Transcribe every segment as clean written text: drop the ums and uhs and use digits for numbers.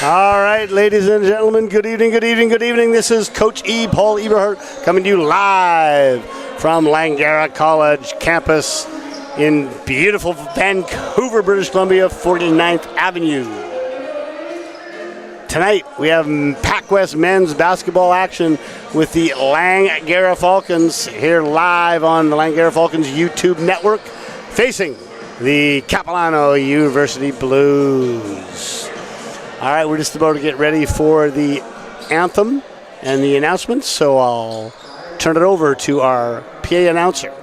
All right, ladies and gentlemen, good evening, good evening, good evening. This is Coach E. Paul Eberhardt coming to you live from Langara College campus in beautiful Vancouver, British Columbia, 49th Avenue. Tonight, we have PACWEST men's basketball action with the Langara Falcons here live on the Langara Falcons YouTube network, facing the Capilano University Blues. All right, we're just about to get ready for the anthem and the announcements, so I'll turn it over to our PA announcer.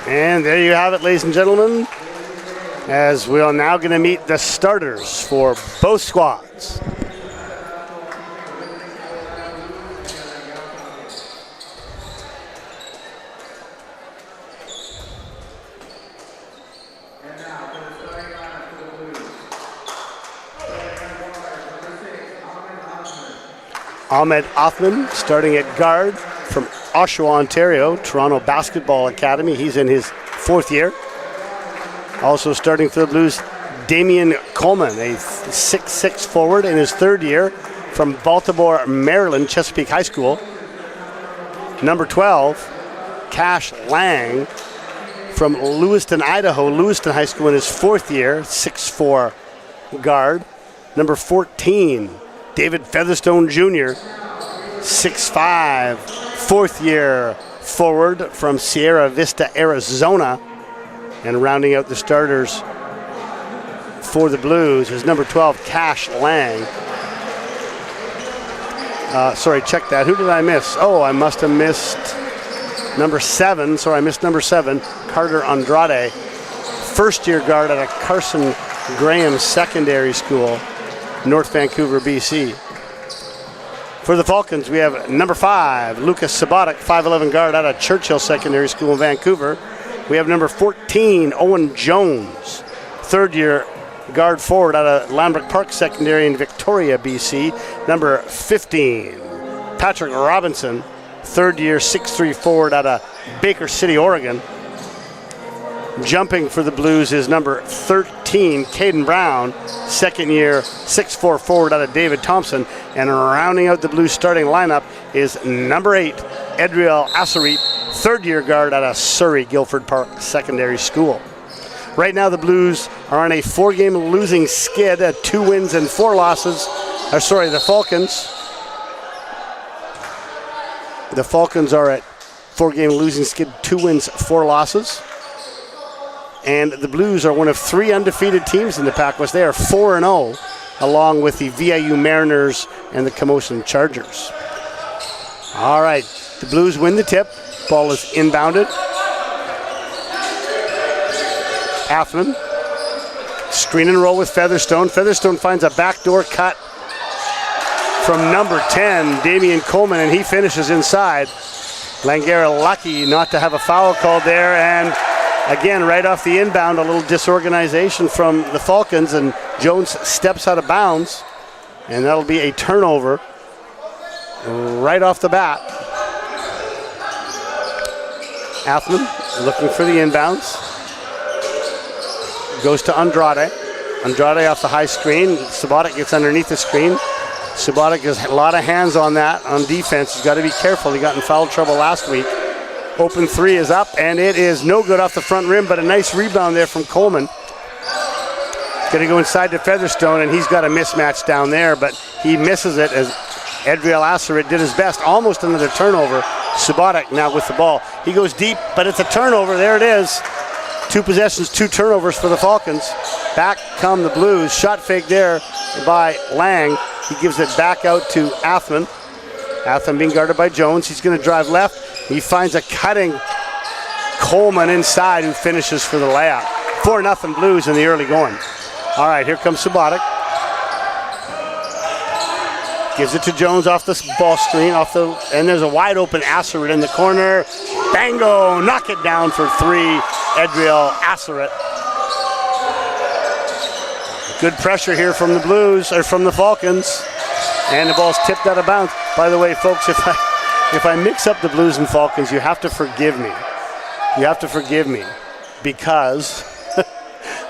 And there you have it, ladies and gentlemen, as we are now going to meet the starters for both squads. Ahmed Othman starting at guard from Oshawa, Ontario, Toronto Basketball Academy. He's in his fourth year. Also starting for the Blues, Damian Coleman, a 6'6" forward in his third year from Baltimore, Maryland, Chesapeake High School. Number 12, Cash Lang from Lewiston, Idaho, Lewiston High School in his fourth year, 6'4" guard. Number 14, David Featherstone Jr., 6'5", fourth year forward from Sierra Vista, Arizona. And rounding out the starters for the Blues is number 12, Cash Lang. Sorry, check that. Who did I miss? Oh, I must have missed number 7. Sorry, I missed number 7, Carter Andrade. First year guard at a Carson Graham Secondary School, North Vancouver, BC. For the Falcons, we have number 5, Lucas Sabotic, 5'11" guard out of Churchill Secondary School in Vancouver. We have number 14, Owen Jones, third year guard forward out of Lambert Park Secondary in Victoria, BC. Number 15, Patrick Robinson, third year 6'3" forward out of Baker City, Oregon. Jumping for the Blues is number 13, Caden Brown, second year 6'4" forward out of David Thompson. And rounding out the Blues starting lineup is number 8, Edriel Assarit, third year guard out of Surrey Guilford Park Secondary School. Right now the Blues are on a 4-game losing skid at 2 wins and 4 losses. The Falcons. The Falcons are at 4-game losing skid, 2 wins, 4 losses. And the Blues are one of 3 undefeated teams in the PACWEST. They are 4-0, along with the VIU Mariners and the Commotion Chargers. All right, the Blues win the tip. Ball is inbounded. Athman, screen and roll with Featherstone. Featherstone finds a backdoor cut from number 10, Damian Coleman, and he finishes inside. Langara lucky not to have a foul called there, and again, right off the inbound, a little disorganization from the Falcons, and Jones steps out of bounds, and that'll be a turnover right off the bat. Athman looking for the inbounds. Goes to Andrade. Andrade off the high screen. Subotic gets underneath the screen. Subotic has a lot of hands on that on defense. He's got to be careful. He got in foul trouble last week. Open three is up, and it is no good off the front rim, but a nice rebound there from Coleman. Going to go inside to Featherstone, and he's got a mismatch down there, but he misses it as Edriel Asserit did his best. Almost another turnover. Subotic now with the ball. He goes deep, but it's a turnover. There it is. 2 possessions, 2 turnovers for the Falcons. Back come the Blues. Shot fake there by Lang. He gives it back out to Athman. Athman being guarded by Jones. He's going to drive left. He finds a cutting Coleman inside who finishes for the layup. 4-0 Blues in the early going. All right, here comes Subotic. Gives it to Jones off the ball screen, and there's a wide open Asserit in the corner. Bango, knock it down for 3, Edriel Asserit. Good pressure here from the Blues, or from the Falcons. And the ball's tipped out of bounds. By the way, folks, if I mix up the Blues and Falcons, you have to forgive me. You have to forgive me because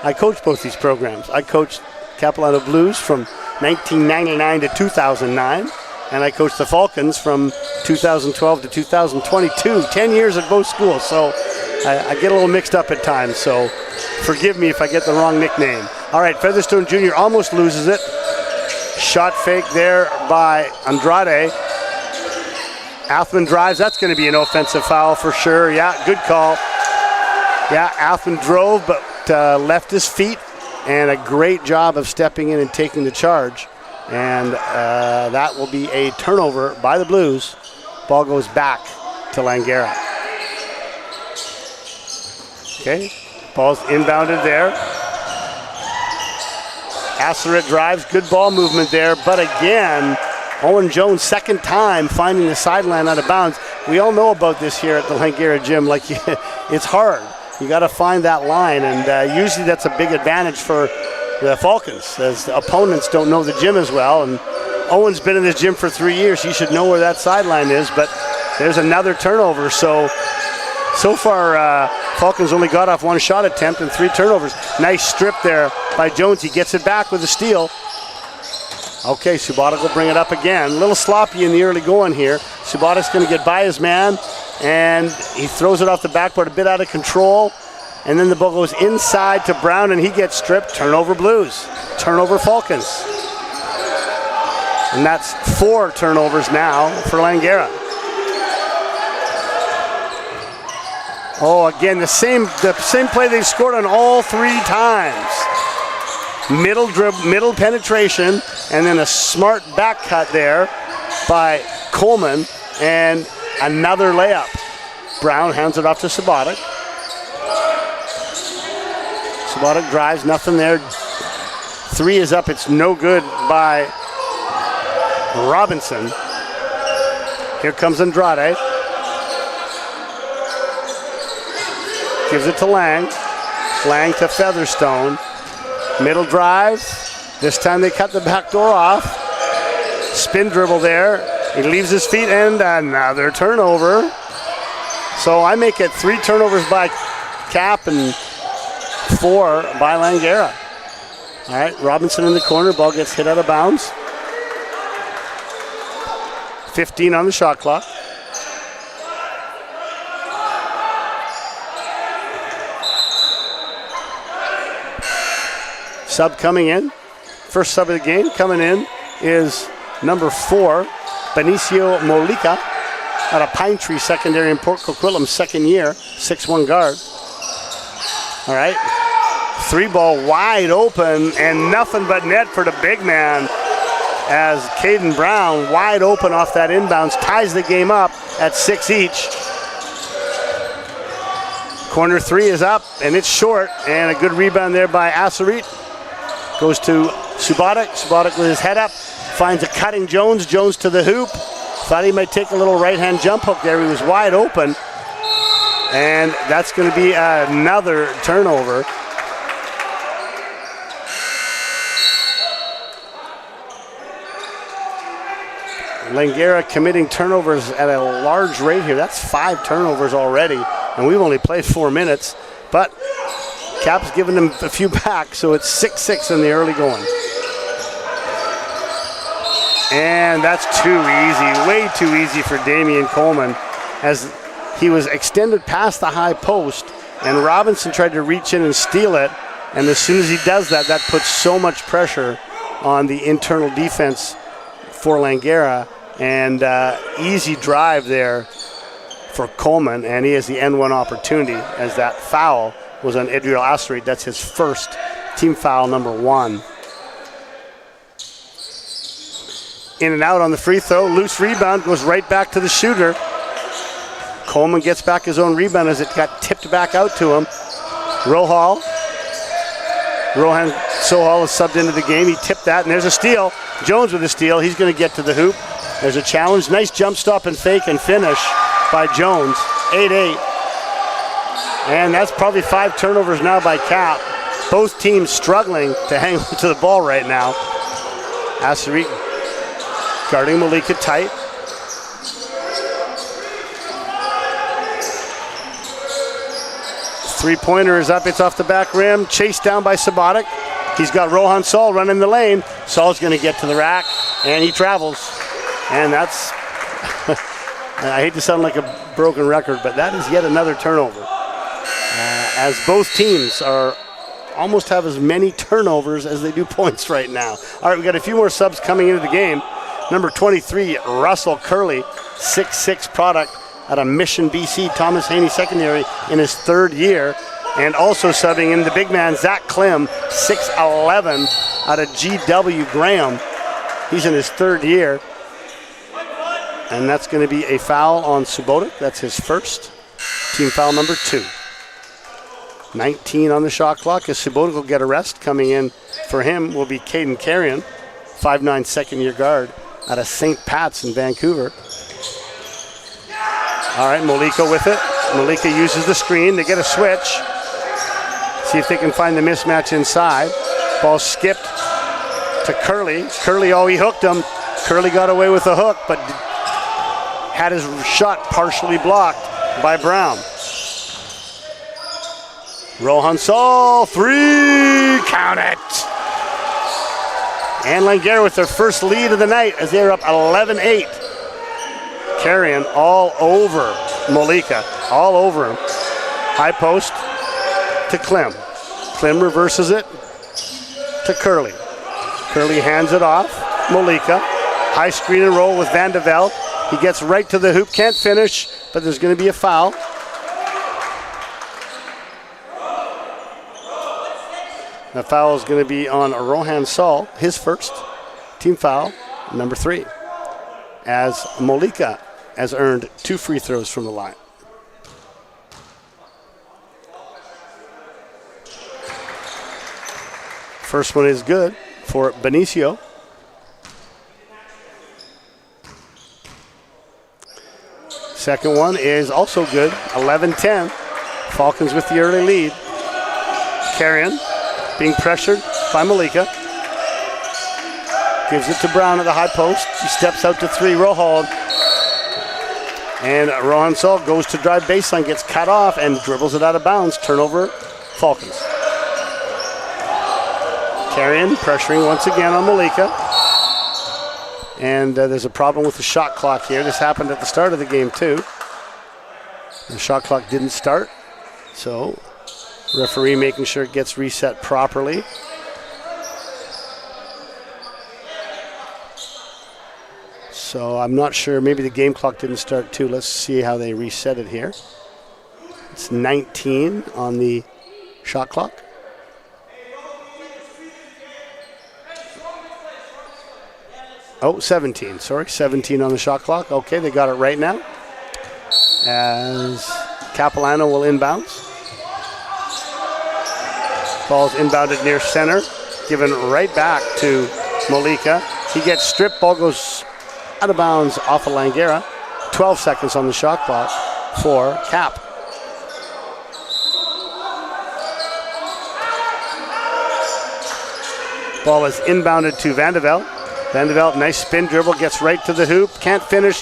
I coached both these programs. I coached Capilano Blues from 1999 to 2009, and I coached the Falcons from 2012 to 2022. 10 years at both schools, so I get a little mixed up at times, so forgive me if I get the wrong nickname. All right, Featherstone Jr. almost loses it. Shot fake there by Andrade. Athman drives. That's going to be an offensive foul for sure. Yeah, good call. Yeah, Athman drove, but left his feet, and a great job of stepping in and taking the charge. And that will be a turnover by the Blues. Ball goes back to Langara. Okay, ball's inbounded there. Asserit drives, good ball movement there, but again, Owen Jones, second time finding the sideline out of bounds. We all know about this here at the Langara gym. Like, it's hard. You got to find that line, and usually that's a big advantage for the Falcons, as the opponents don't know the gym as well. And Owen's been in this gym for 3 years. He should know where that sideline is, but there's another turnover. So far, Falcons only got off 1 shot attempt and 3 turnovers. Nice strip there by Jones. He gets it back with a steal. Okay, Subotic will bring it up again. A little sloppy in the early going here. Subotic's going to get by his man, and he throws it off the backboard a bit out of control. And then the ball goes inside to Brown, and he gets stripped. Turnover Blues. Turnover Falcons. And that's 4 turnovers now for Langara. Oh, again, the same play they've scored on all 3 times. Middle penetration, and then a smart back cut there by Coleman, and another layup. Brown hands it off to Subotic. Subotic drives, nothing there. 3 is up, it's no good by Robinson. Here comes Andrade. Gives it to Lang. Lang to Featherstone. Middle drive. This time they cut the back door off. Spin dribble there. He leaves his feet, and another turnover. So I make it 3 turnovers by Cap and 4 by Langara. All right, Robinson in the corner. Ball gets hit out of bounds. 15 on the shot clock. Sub coming in. First sub of the game coming in is number 4, Benicio Molica, out of Pine Tree Secondary in Port Coquitlam, second year, 6'1" guard. All right, 3 ball wide open, and nothing but net for the big man, as Caden Brown, wide open off that inbounds, ties the game up at 6 each. Corner 3 is up, and it's short, and a good rebound there by Asserit. Goes to Subotic. Subotic with his head up. Finds a cutting Jones. Jones to the hoop. Thought he might take a little right-hand jump hook there. He was wide open. And that's going to be another turnover. Langara committing turnovers at a large rate here. That's 5 turnovers already. And we've only played 4 minutes. But Cap's giving him a few back, so it's 6-6 in the early going. And that's too easy, way too easy for Damian Coleman, as he was extended past the high post, and Robinson tried to reach in and steal it. And as soon as he does that, that puts so much pressure on the internal defense for Langara. And easy drive there for Coleman, and he has the N1 opportunity, as that foul was on Edriel Asteroid. That's his first team foul, number 1. In and out on the free throw, loose rebound, goes right back to the shooter. Coleman gets back his own rebound as it got tipped back out to him. Rohan Sohal is subbed into the game. He tipped that, and there's a steal. Jones with a steal. He's going to get to the hoop. There's a challenge. Nice jump stop and fake and finish by Jones. 8-8. And that's probably 5 turnovers now by Cap. Both teams struggling to hang on to the ball right now. Asari guarding Malika tight. Three-pointer is up. It's off the back rim. Chased down by Sabotic. He's got Rohan Saul running the lane. Saul's going to get to the rack, and he travels. And that's, I hate to sound like a broken record, but that is yet another turnover. As both teams are almost have as many turnovers as they do points right now. All right, we got a few more subs coming into the game. Number 23, Russell Curley, 6'6" product out of Mission, BC, Thomas Haney Secondary in his 3rd year. And also subbing in the big man, Zach Klim, 6'11", out of GW Graham. He's in his 3rd year. And that's going to be a foul on Subotic. That's his first. Team foul number 2. 19 on the shot clock as Subotic will get a rest. Coming in for him will be Caden Carrion, 5'9", second-year guard out of St. Pat's in Vancouver. All right, Malika with it. Malika uses the screen. They get a switch. See if they can find the mismatch inside. Ball skipped to Curley. Curley, he hooked him. Curley got away with the hook, but had his shot partially blocked by Brown. Rohan Saul, 3, count it. And Langara with their first lead of the night as they're up 11-8. Carrion all over Malika, all over him. High post to Klim. Klim reverses it to Curley. Curley hands it off. Malika, high screen and roll with Van de Velde. He gets right to the hoop, can't finish, but there's going to be a foul. The foul is going to be on Rohan Saul, his first team foul, number 3, as Malika has earned 2 free throws from the line. First one is good for Benicio. Second one is also good, 11-10. Falcons with the early lead. Carrion being pressured by Malika. Gives it to Brown at the high post. He steps out to 3, Rohan. And Rohan Saul goes to drive baseline, gets cut off, and dribbles it out of bounds. Turnover, Falcons. Carrion pressuring once again on Malika. And there's a problem with the shot clock here. This happened at the start of the game too. The shot clock didn't start, so referee making sure it gets reset properly. So I'm not sure, maybe the game clock didn't start too. Let's see how they reset it here. It's 19 on the shot clock. Oh, 17, sorry, 17 on the shot clock. Okay, they got it right now. As Capilano will inbounds. Ball's inbounded near center, given right back to Malika. He gets stripped, ball goes out of bounds off of Langara. 12 seconds on the shot clock for Cap. Ball is inbounded to Van de Velde. Van de Velde, nice spin dribble, gets right to the hoop, can't finish.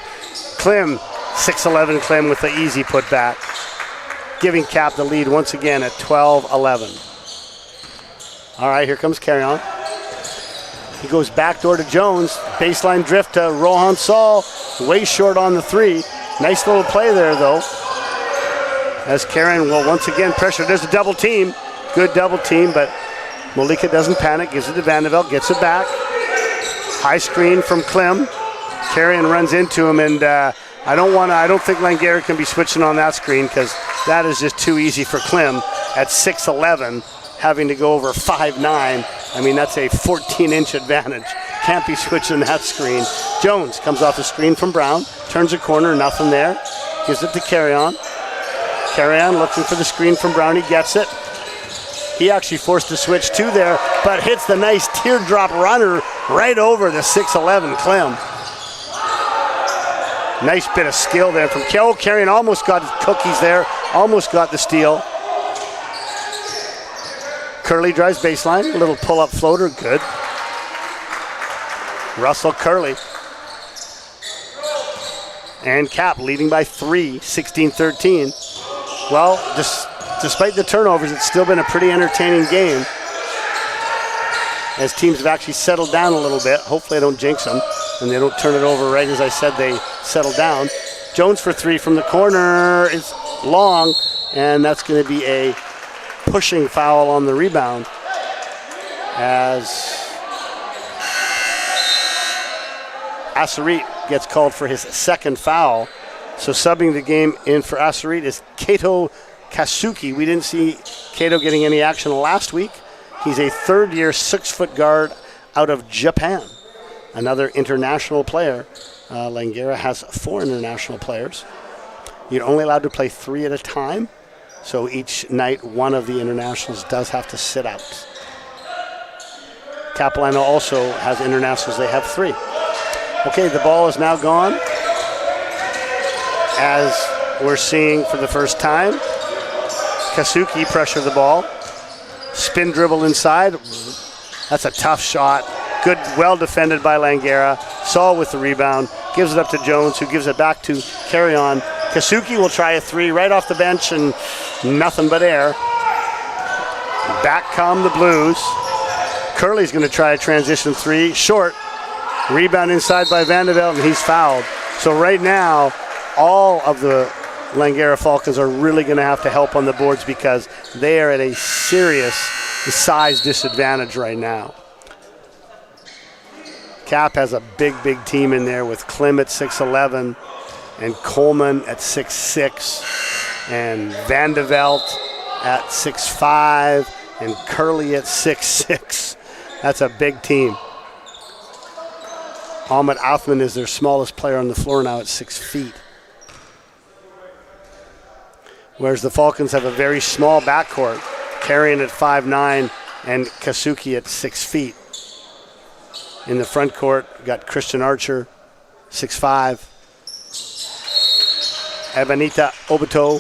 Klim, 6'11" Klim with the easy putback, giving Cap the lead once again at 12-11. All right, here comes Carry-On. He goes backdoor to Jones. Baseline drift to Rohan Saul. Way short on the 3. Nice little play there, though. As Carry-On will once again pressure. There's a double team. Good double team, but Molika doesn't panic. Gives it to Vandeveld. Gets it back. High screen from Klim. Carry-On runs into him, and I don't think Langara can be switching on that screen because that is just too easy for Klim at 6'11", having to go over 5'9". I mean, that's a 14-inch advantage. Can't be switching that screen. Jones comes off the screen from Brown, turns a corner, nothing there. Gives it to Carry-On. Carry-On looking for the screen from Brown. He gets it. He actually forced a switch too there, but hits the nice teardrop runner right over the 6'11" Klim. Nice bit of skill there from Carry-On. Almost got cookies there. Almost got the steal. Curley drives baseline. A little pull-up floater. Good. Russell Curley. And Cap leading by 3, 16-13. Well, despite the turnovers, it's still been a pretty entertaining game as teams have actually settled down a little bit. Hopefully I don't jinx them and they don't turn it over right as I said they settle down. Jones for 3 from the corner is long, and that's going to be a pushing foul on the rebound as Assarit gets called for his second foul. So subbing the game in for Assarit is Kato Kasuki. We didn't see Kato getting any action last week. He's a third-year 6-foot guard out of Japan. Another international player. Langara has 4 international players. You're only allowed to play 3 at a time. So each night, one of the internationals does have to sit out. Capilano also has internationals. They have 3. Okay, the ball is now gone. As we're seeing for the first time, Kasuki pressure the ball. Spin dribble inside. That's a tough shot. Good, well defended by Langara. Saul with the rebound. Gives it up to Jones, who gives it back to Carry-On. Kasuki will try a 3 right off the bench, and nothing but air. Back come the Blues. Curley's going to try a transition 3. Short. Rebound inside by Vandeveld, and he's fouled. So right now, all of the Langara Falcons are really going to have to help on the boards because they are at a serious size disadvantage right now. Cap has a big team in there with Klim at 6'11", and Coleman at 6'6", and Vandeveld at 6'5", and Curley at 6'6". That's a big team. Ahmed Othman is their smallest player on the floor now at 6 feet. Whereas the Falcons have a very small backcourt, Carry-On at 5'9", and Kasuki at 6 feet. In the front court, got Christian Archer, 6'5". Ebenita Obito,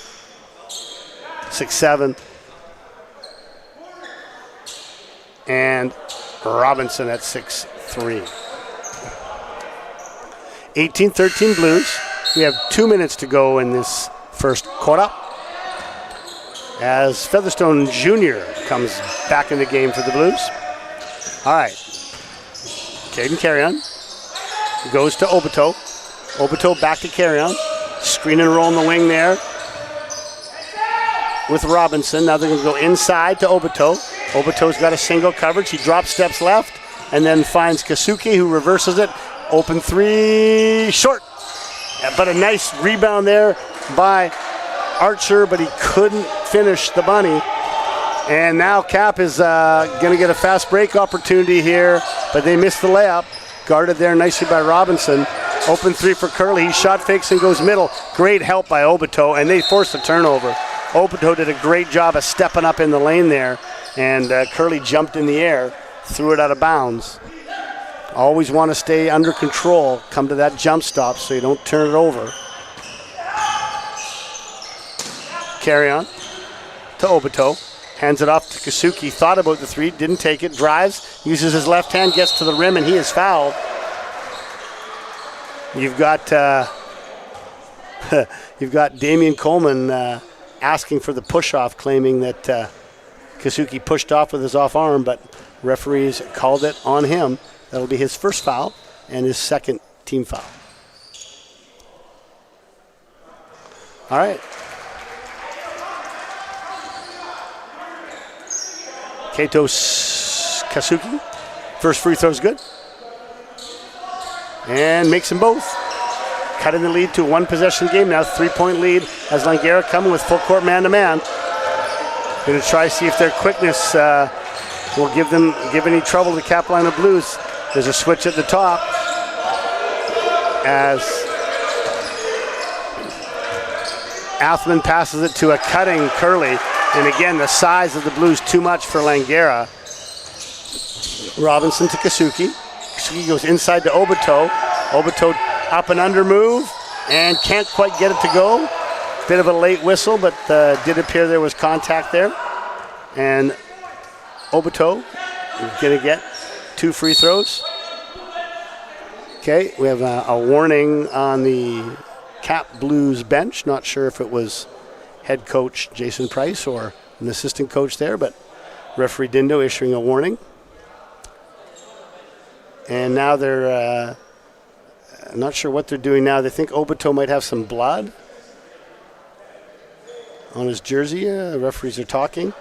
6'7". And Robinson at 6'3". 18-13 Blues. We have 2 minutes to go in this first quarter as Featherstone Jr. comes back in the game for the Blues. All right. Caden Carry-On goes to Obito. Obito back to Carry-On. Screen and roll in the wing there with Robinson. Now they're going to go inside to Obito. Obito's got a single coverage. He drops steps left and then finds Kasuki, who reverses it. Open 3, short. But a nice rebound there by Archer, but he couldn't finish the bunny. And now Cap is going to get a fast break opportunity here, but they missed the layup. Guarded there nicely by Robinson. Open 3 for Curley. He shot fakes and goes middle. Great help by Obito, and they forced a turnover. Obito did a great job of stepping up in the lane there, and Curley jumped in the air, threw it out of bounds. Always want to stay under control. Come to that jump stop so you don't turn it over. Carry-On to Obito. Hands it off to Kasuki. Thought about the 3, didn't take it. Drives, uses his left hand, gets to the rim, and he is fouled. You've got Damian Coleman asking for the push-off, claiming that Kasuki pushed off with his off arm, but referees called it on him. That'll be his first foul and his second team foul. All right. Kato Kasuki, first free throw's good. And makes them both. Cutting the lead to a one-possession game now, 3-point lead as Langara coming with full court man-to-man. Going to try to see if their quickness will give any trouble to Capilano Blues. There's a switch at the top as Athman passes it to a cutting Curley. And again, the size of the Blues too much for Langara. Robinson to Kasuki. Kasuki goes inside to Obito. Obito up and under move and can't quite get it to go. Bit of a late whistle, but did appear there was contact there. And Obito is going to get 2 free throws. Okay, we have a warning on the Cap Blues bench. Not sure if it was head coach Jason Price or an assistant coach there, but referee Dindo issuing a warning. And now they're not sure what they're doing now. They think Obito might have some blood on his jersey. The referees are talking.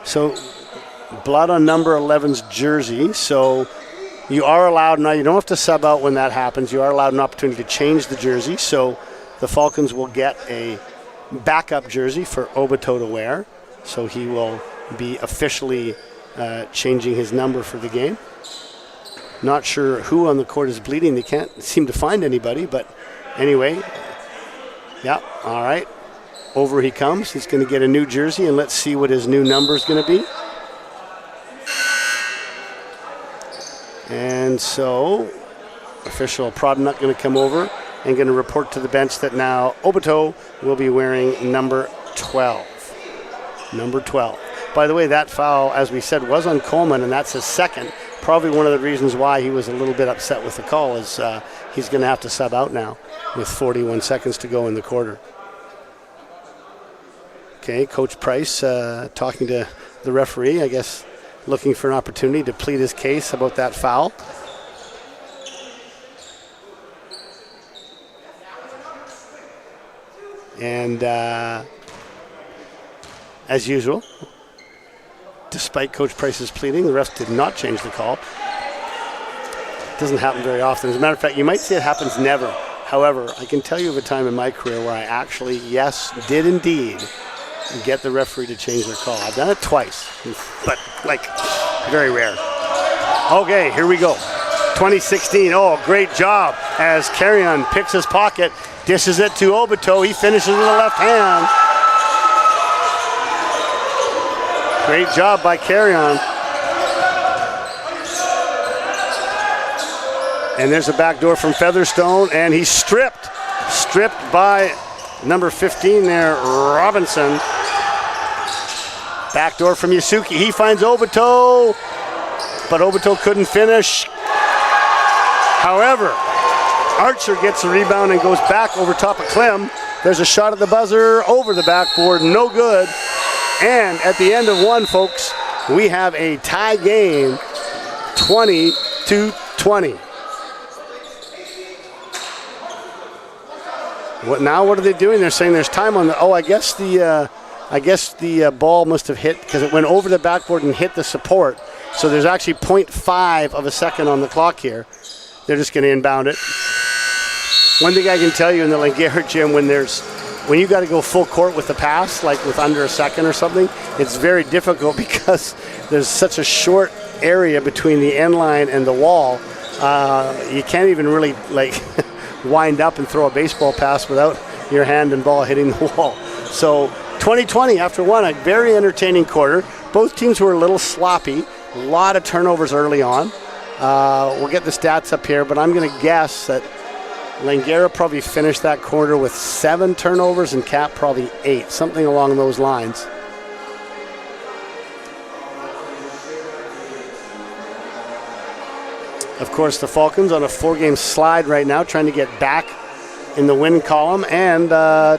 So blood on number 11's jersey. So you are allowed, now you don't have to sub out when that happens. You are allowed an opportunity to change the jersey. So the Falcons will get a backup jersey for Obito to wear. So he will be officially changing his number for the game. Not sure who on the court is bleeding. They can't seem to find anybody, but anyway. Yeah, all right. Over he comes. He's going to get a new jersey, and let's see what his new number is going to be. And so, official Prodnuk going to come over and going to report to the bench that now Obito will be wearing number 12. Number 12. By the way, that foul, as we said, was on Coleman, and that's his second. Probably one of the reasons why he was a little bit upset with the call is he's going to have to sub out now with 41 seconds to go in the quarter. Okay, Coach Price talking to the referee, I guess, looking for an opportunity to plead his case about that foul. And as usual, despite Coach Price's pleading, the refs did not change the call. It doesn't happen very often. As a matter of fact, you might say it happens never. However, I can tell you of a time in my career where I actually, yes, did indeed get the referee to change their call. I've done it twice, but like very rare. Okay, here we go. 2016, oh, great job as Carrion picks his pocket, dishes it to Obito. He finishes with the left hand. Great job by Carrion. And there's a backdoor from Featherstone, and he's stripped by number 15 there, Robinson. Backdoor from Yasuki. He finds Obito, but Obito couldn't finish. However, Archer gets the rebound and goes back over top of Clem. There's a shot at the buzzer over the backboard, no good. And at the end of one, folks, we have a tie game, 20-20. What are they doing? They're saying there's time on the. Oh, I guess the ball must have hit because it went over the backboard and hit the support. So there's actually 0.5 of a second on the clock here. They're just going to inbound it. One thing I can tell you in the Langara gym, when you got to go full court with the pass, like with under a second or something, it's very difficult because there's such a short area between the end line and the wall. You can't even really like wind up and throw a baseball pass without your hand and ball hitting the wall. So 20-20 after one, a very entertaining quarter. Both teams were a little sloppy. A lot of turnovers early on. We'll get the stats up here, but I'm going to guess that Langara probably finished that quarter with 7 turnovers and Cap probably 8, something along those lines. Of course, the Falcons on a 4-game slide right now, trying to get back in the win column and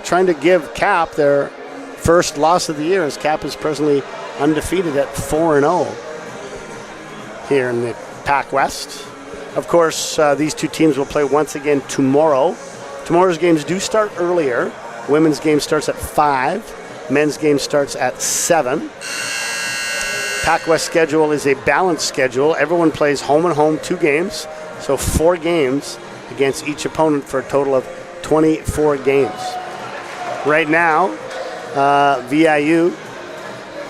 trying to give Cap their first loss of the year, as Cap is presently undefeated at 4-0 here in the PACWEST. Of course, these two teams will play once again tomorrow. Tomorrow's games do start earlier. Women's game starts at 5. Men's game starts at 7. PACWEST schedule is a balanced schedule. Everyone plays home and home 2 games, so 4 games against each opponent for a total of 24 games. Right now, VIU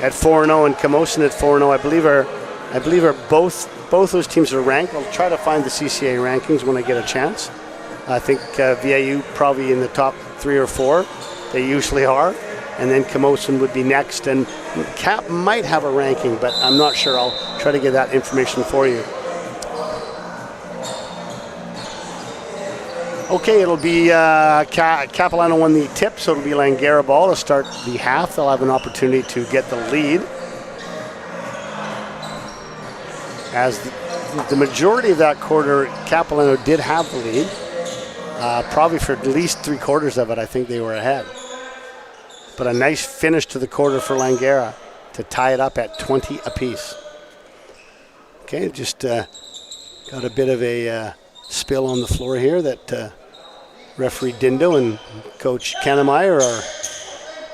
at 4-0 and Camosun at 4-0, I believe are both those teams are ranked. I'll try to find the CCA rankings when I get a chance. I think VIU probably in the top 3 or 4. They usually are. And then Camosun would be next. And Cap might have a ranking, but I'm not sure. I'll try to get that information for you. Okay, it'll be Capilano won the tip, so it'll be Langara ball to start the half. They'll have an opportunity to get the lead. As the majority of that quarter, Capilano did have the lead. Probably for at least 3/4 of it, I think they were ahead. But a nice finish to the quarter for Langara to tie it up at 20 apiece. Okay, just got a bit of a spill on the floor here that referee Dindo and Coach Kannemeyer are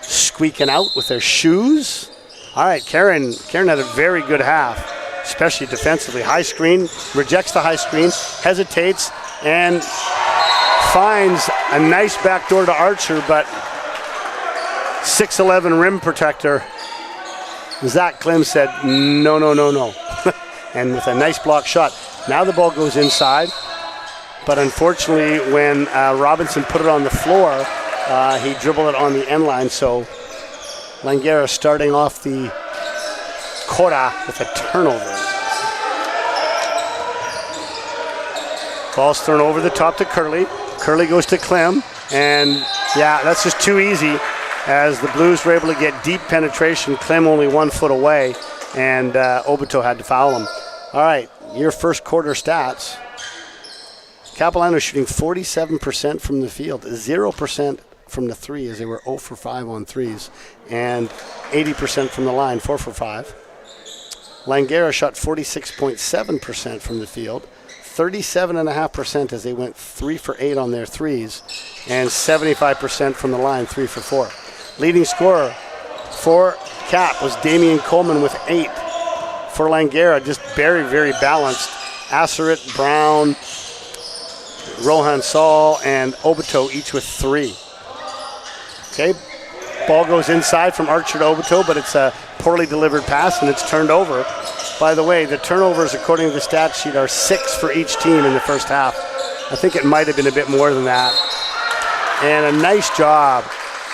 squeaking out with their shoes. All right, Karen had a very good half, especially defensively. High screen, rejects the high screen, hesitates, and finds a nice backdoor to Archer, but 6'11" rim protector, Zach Klim said, no. And with a nice block shot. Now the ball goes inside, but unfortunately when Robinson put it on the floor, he dribbled it on the end line, so Langara starting off the quarter with a turnover. Ball's thrown over the top to Curley. Curley goes to Klim, and yeah, that's just too easy. As the Blues were able to get deep penetration, Klim only 1 foot away, and Obito had to foul him. All right, your first quarter stats. Capilano shooting 47% from the field, 0% from the 3 as they were 0 for 5 on 3s, and 80% from the line, 4 for 5. Langara shot 46.7% from the field, 37.5% as they went 3 for 8 on their 3s, and 75% from the line, 3 for 4. Leading scorer for Cap was Damian Coleman with 8. For Langara, just very, very balanced. Asseret, Brown, Rohan Saul, and Obito each with 3. Okay, ball goes inside from Archer to Obito, but it's a poorly delivered pass, and it's turned over. By the way, the turnovers, according to the stat sheet, are 6 for each team in the first half. I think it might have been a bit more than that. And a nice job.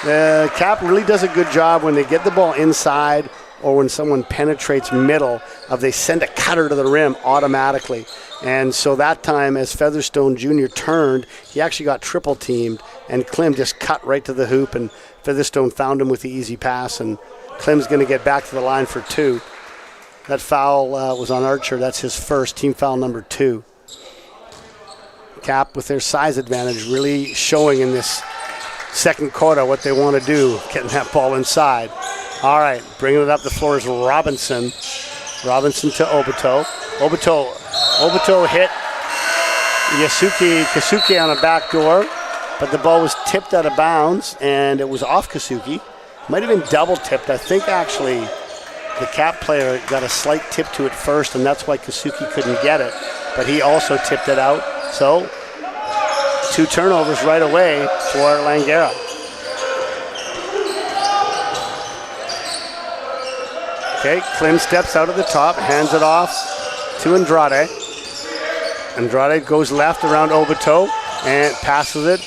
Cap really does a good job when they get the ball inside or when someone penetrates middle of they send a cutter to the rim automatically. And so that time as Featherstone Jr. turned, he actually got triple teamed, and Klim just cut right to the hoop, and Featherstone found him with the easy pass, and Klim's going to get back to the line for 2. That foul was on Archer. That's his first, team foul number 2. Cap with their size advantage really showing in this second quarter what they want to do, getting that ball inside. All right, bringing it up the floor is Robinson. Robinson to Obito. Obito hit Kasuki on a back door, but the ball was tipped out of bounds, and it was off Kasuki. Might have been double tipped. I think actually the Cap player got a slight tip to it first, and that's why Kasuki couldn't get it, but he also tipped it out. So 2 turnovers right away for Langara. Okay, Klim steps out of the top, hands it off to Andrade. Andrade goes left around Obito and passes it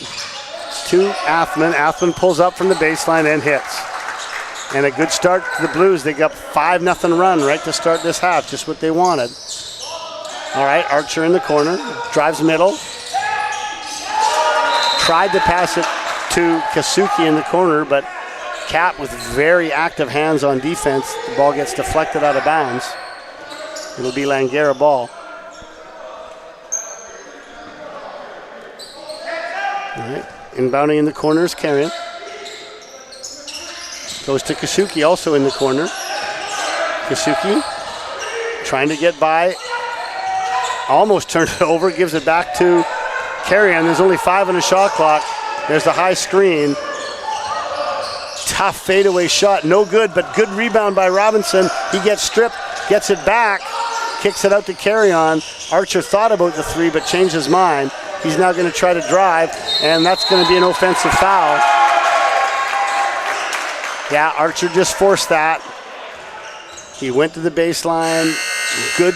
to Athman. Athman pulls up from the baseline and hits. And a good start to the Blues. They got 5-0 run right to start this half, just what they wanted. All right, Archer in the corner, drives middle. Tried to pass it to Kasuki in the corner, but Cap with very active hands on defense. The ball gets deflected out of bounds. It'll be Langara ball. All right. Inbounding in the corner is Carrion. Goes to Kasuki, also in the corner. Kasuki trying to get by. Almost turned it over, gives it back to Carrion. There's only 5 on the shot clock. There's the high screen. Tough fadeaway shot, no good, but good rebound by Robinson. He gets stripped, gets it back, kicks it out to Carrion. Archer thought about the 3, but changed his mind. He's now going to try to drive, and that's going to be an offensive foul. Yeah, Archer just forced that. He went to the baseline. Good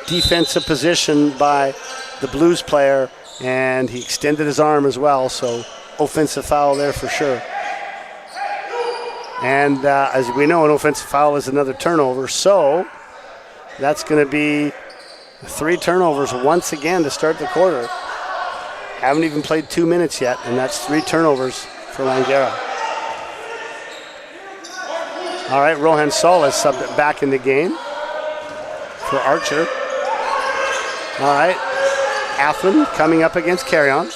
defensive position by the Blues player, and he extended his arm as well, so offensive foul there for sure. And as we know, an offensive foul is another turnover, so that's going to be 3 turnovers once again to start the quarter. Haven't even played 2 minutes yet, and that's 3 turnovers for Langara. All right, Rohan Solis subbed back in the game for Archer. All right, Athlin coming up against Carrion.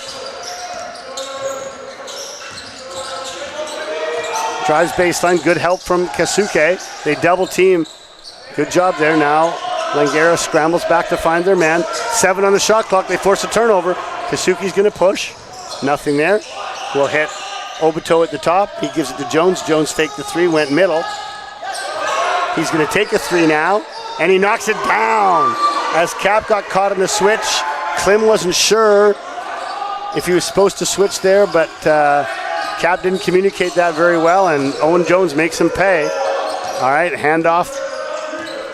Drives baseline, good help from Kasuke. They double team. Good job there now. Langara scrambles back to find their man. 7 on the shot clock, they force a turnover. Kasuki's gonna push, nothing there. Will hit Obito at the top. He gives it to Jones. Jones faked the 3, went middle. He's gonna take a 3 now, and he knocks it down. As Cap got caught in the switch, Klim wasn't sure if he was supposed to switch there, but Cap didn't communicate that very well, and Owen Jones makes him pay. All right, handoff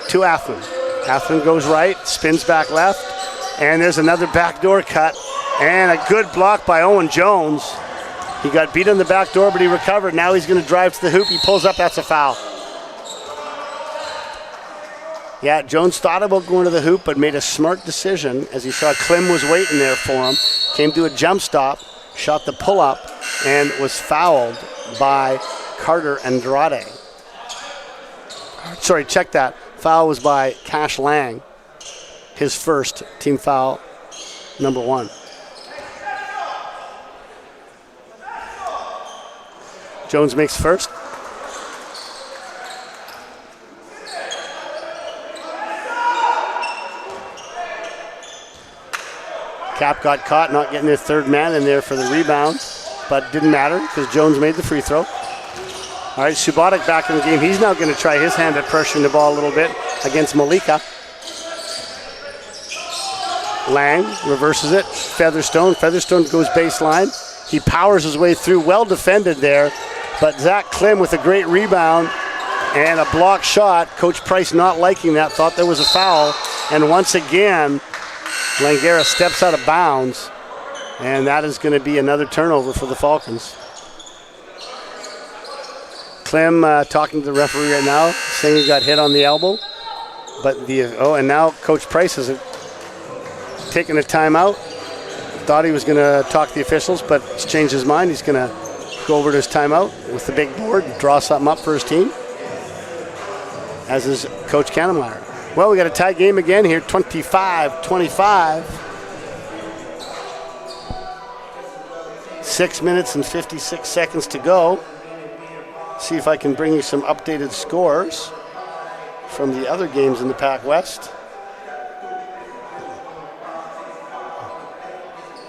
to Athlin. Athlin goes right, spins back left, and there's another backdoor cut, and a good block by Owen Jones. He got beat on the back door, but he recovered. Now he's going to drive to the hoop. He pulls up, that's a foul. Yeah, Jones thought about going to the hoop, but made a smart decision as he saw Klim was waiting there for him. Came to a jump stop, shot the pull-up, and was fouled by Carter Andrade. Sorry, check that. Foul was by Cash Lang. His first team foul, number 1. Jones makes first. Cap got caught not getting their 3rd man in there for the rebound, but didn't matter because Jones made the free throw. All right, Subotic back in the game. He's now going to try his hand at pressuring the ball a little bit against Malika. Lang reverses it. Featherstone. Featherstone goes baseline. He powers his way through. Well defended there, but Zach Klim with a great rebound and a block shot. Coach Price not liking that, thought there was a foul, and once again, Langara steps out of bounds, and that is going to be another turnover for the Falcons. Klim talking to the referee right now, saying he got hit on the elbow. But and now Coach Price has taken a timeout. Thought he was going to talk to the officials, but he's changed his mind. He's going to go over to his timeout with the big board and draw something up for his team, as is Coach Kannemeyer. Well, we got a tie game again here, 25-25. 6 minutes and 56 seconds to go. See if I can bring you some updated scores from the other games in the PACWEST.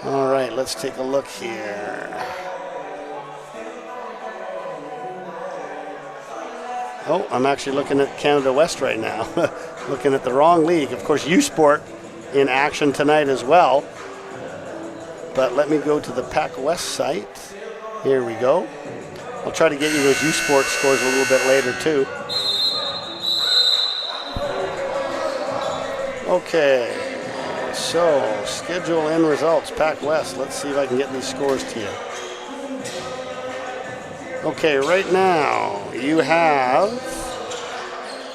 All right, let's take a look here. Oh, I'm actually looking at Canada West right now. Looking at the wrong league. Of course, U-Sport in action tonight as well. But let me go to the PACWEST site. Here we go. I'll try to get you those U-Sport scores a little bit later too. Okay, so schedule and results, PACWEST. Let's see if I can get these scores to you. Okay, right now you have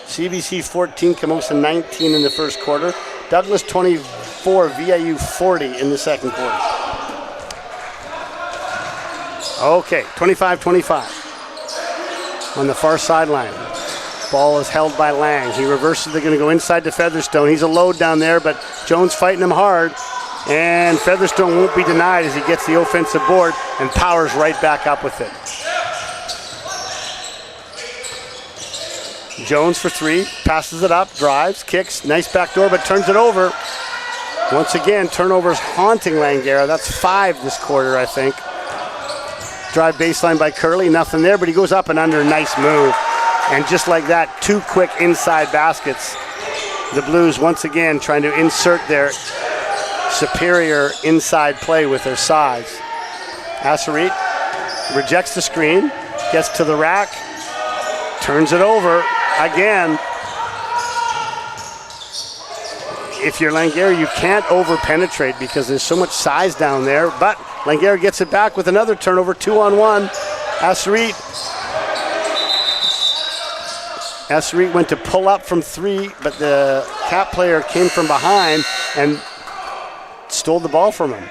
CBC 14, Camosa 19 in the first quarter. Douglas 24, VIU 40 in the second quarter. Okay, 25-25 on the far sideline. Ball is held by Lang. He reverses. They're going to go inside to Featherstone. He's a load down there, but Jones fighting him hard. And Featherstone won't be denied as he gets the offensive board and powers right back up with it. Jones for three, passes it up, drives, kicks, nice backdoor, but turns it over. Once again, turnovers haunting Langara. That's 5 this quarter, I think. Drive baseline by Curley, nothing there, but he goes up and under, nice move. And just like that, 2 quick inside baskets. The Blues once again trying to insert their superior inside play with their size. Assarit rejects the screen, gets to the rack, turns it over again. If you're Langara, you can't over-penetrate because there's so much size down there, but Langara gets it back with another turnover, 2-on-1. Assarit went to pull up from 3, but the Cap player came from behind and stole the ball from him.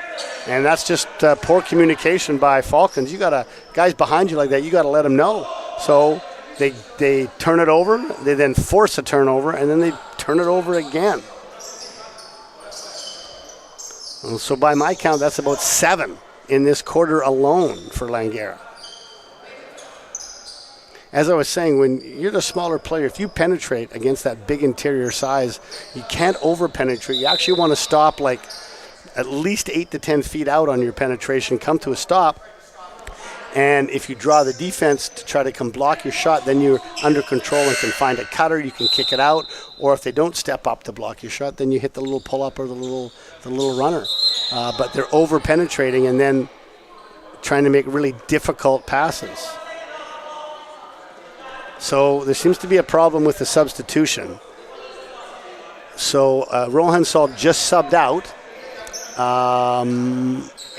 And that's just poor communication by Falcons. You got guys behind you like that, you got to let them know. So they turn it over, they then force a turnover, and then they turn it over again. So by my count, that's about 7 in this quarter alone for Langara. As I was saying, when you're the smaller player, if you penetrate against that big interior size, you can't over-penetrate. You actually want to stop like at least 8 to 10 feet out on your penetration, come to a stop. And if you draw the defense to try to come block your shot, then you're under control and can find a cutter, you can kick it out. Or if they don't step up to block your shot, then you hit the little pull-up or the little runner. But they're over-penetrating and then trying to make really difficult passes. So there seems to be a problem with the substitution. So Rohan Saul just subbed out.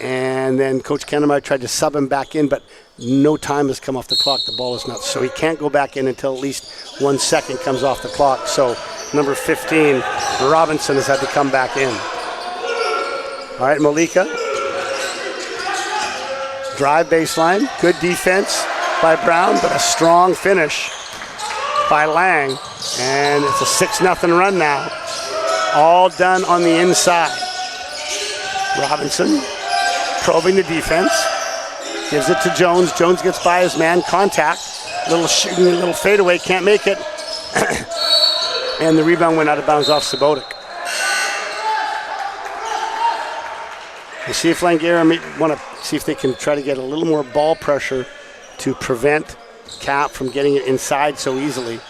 And then Coach Kennemeyer tried to sub him back in, but no time has come off the clock. The ball is not. So he can't go back in until at least 1 second comes off the clock. So number 15, Robinson, has had to come back in. All right, Malika. Drive baseline. Good defense by Brown, but a strong finish by Lang. And it's a 6-0 run now. All done on the inside. Robinson probing the defense. Gives it to Jones. Jones gets by his man. Contact. Little shooting, little fadeaway. Can't make it. And the rebound went out of bounds off Subotic. We'll see if Langara want to see if they can try to get a little more ball pressure to prevent Cap from getting it inside so easily.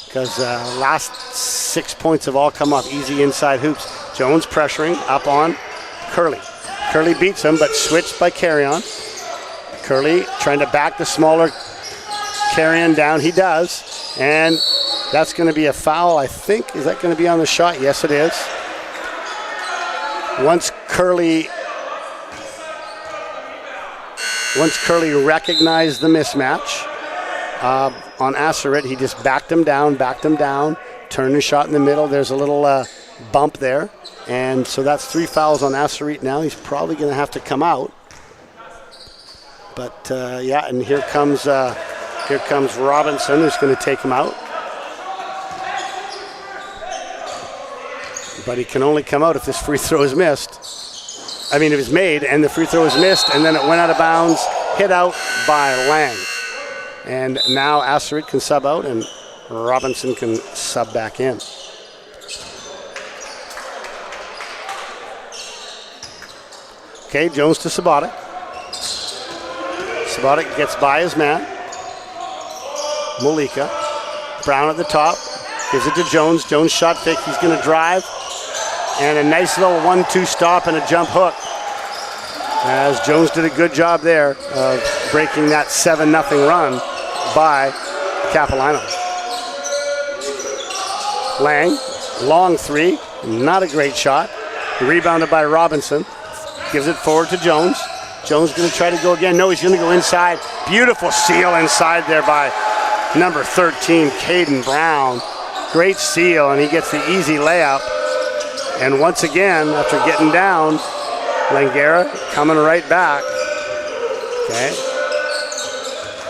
Because last 6 points have all come off easy inside hoops. Jones pressuring up on Curley. Curley beats him, but switched by Carrion. Curley trying to back the smaller Carrion down. He does. And that's going to be a foul, I think. Is that going to be on the shot? Yes, it is. Once Curley recognized the mismatch on Assarit, he just backed him down, turned the shot in the middle. There's a little bump there. And so that's 3 fouls on Assarit now. He's probably going to have to come out. But yeah, and here comes Robinson, who's going to take him out. But he can only come out if this free throw is missed. I mean, if it's made and the free throw is missed and then it went out of bounds, hit out by Lang. And now Assarit can sub out and Robinson can sub back in. Okay, Jones to Subotic. Subotic gets by his man. Malika. Brown at the top. Gives it to Jones. Jones shot fake. He's going to drive. And a nice little 1-2 stop and a jump hook. As Jones did a good job there of breaking that 7-0 run by Capilano. Lang, long 3. Not a great shot. Rebounded by Robinson. Gives it forward to Jones. Jones going to try to go again. No, he's going to go inside. Beautiful seal inside there by number 13, Caden Brown. Great seal, and he gets the easy layup. And once again, after getting down, Langara coming right back. Okay.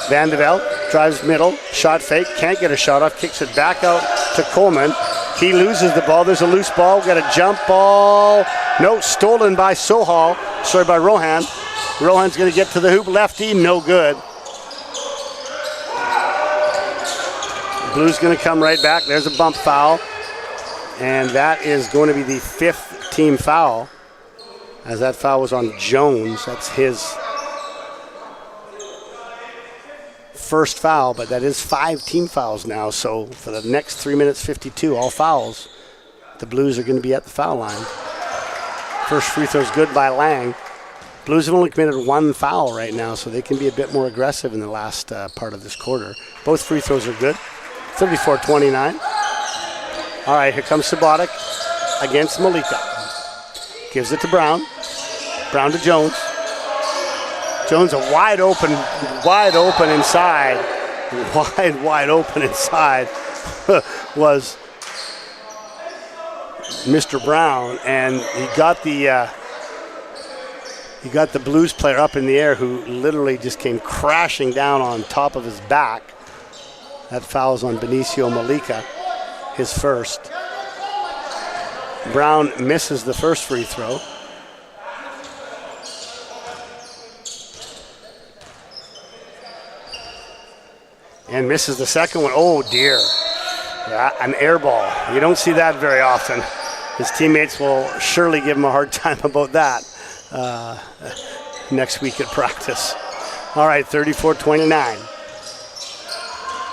Vandeveld drives middle, shot fake, can't get a shot off, kicks it back out to Coleman. He loses the ball. There's a loose ball. Got a jump ball. No, stolen by by Rohan. Rohan's going to get to the hoop. Lefty, no good. Blues going to come right back. There's a bump foul. And that is going to be the 5th team foul, as that foul was on Jones. That's his first foul, but that is 5 team fouls now. So for the next 3 minutes 52, all fouls, the Blues are going to be at the foul line. First free throw is good by Lang. Blues have only committed 1 foul right now, so they can be a bit more aggressive in the last part of this quarter. Both free throws are good. 34-29. All right, here comes Subotic against Malika. Gives it to Brown. Brown to Jones. Jones a wide open inside. Wide open inside was Mr. Brown, and he got the Blues player up in the air, who literally just came crashing down on top of his back. That foul's on Benicio Malika, his first. Brown misses the first free throw. And misses the second one. Oh dear, an air ball. You don't see that very often. His teammates will surely give him a hard time about that next week at practice. All right, 34-29.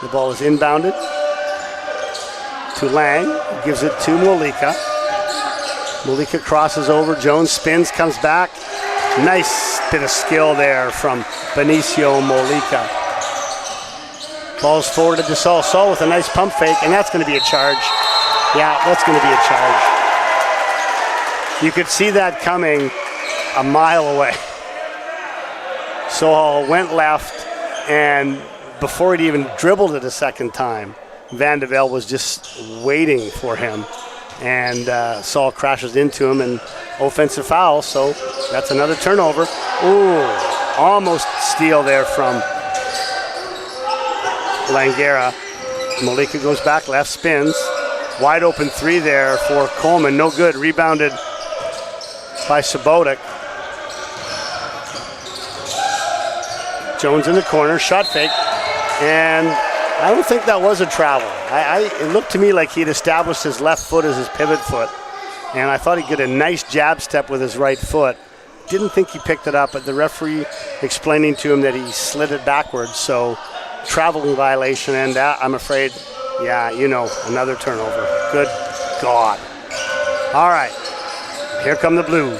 The ball is inbounded to Lang. Gives it to Malika. Malika crosses over. Jones spins, comes back. Nice bit of skill there from Benicio Malika. Ball's forward to Saul. Saul with a nice pump fake, and that's going to be a charge. Yeah, that's going to be a charge. You could see that coming a mile away. Saul went left, and before he'd even dribbled it a second time, Van de Vel was just waiting for him. And Saul crashes into him, and offensive foul, so that's another turnover. Ooh, almost steal there from Langara. Malika goes back, left, spins. Wide open three there for Coleman. No good. Rebounded by Subotic. Jones in the corner. Shot fake. And I don't think that was a travel. It looked to me like he'd established his left foot as his pivot foot. And I thought he did a nice jab step with his right foot. Didn't think he picked it up, but the referee explaining to him that he slid it backwards. So traveling violation, and I'm afraid, yeah, you know, another turnover. Good God. All right, here come the Blues.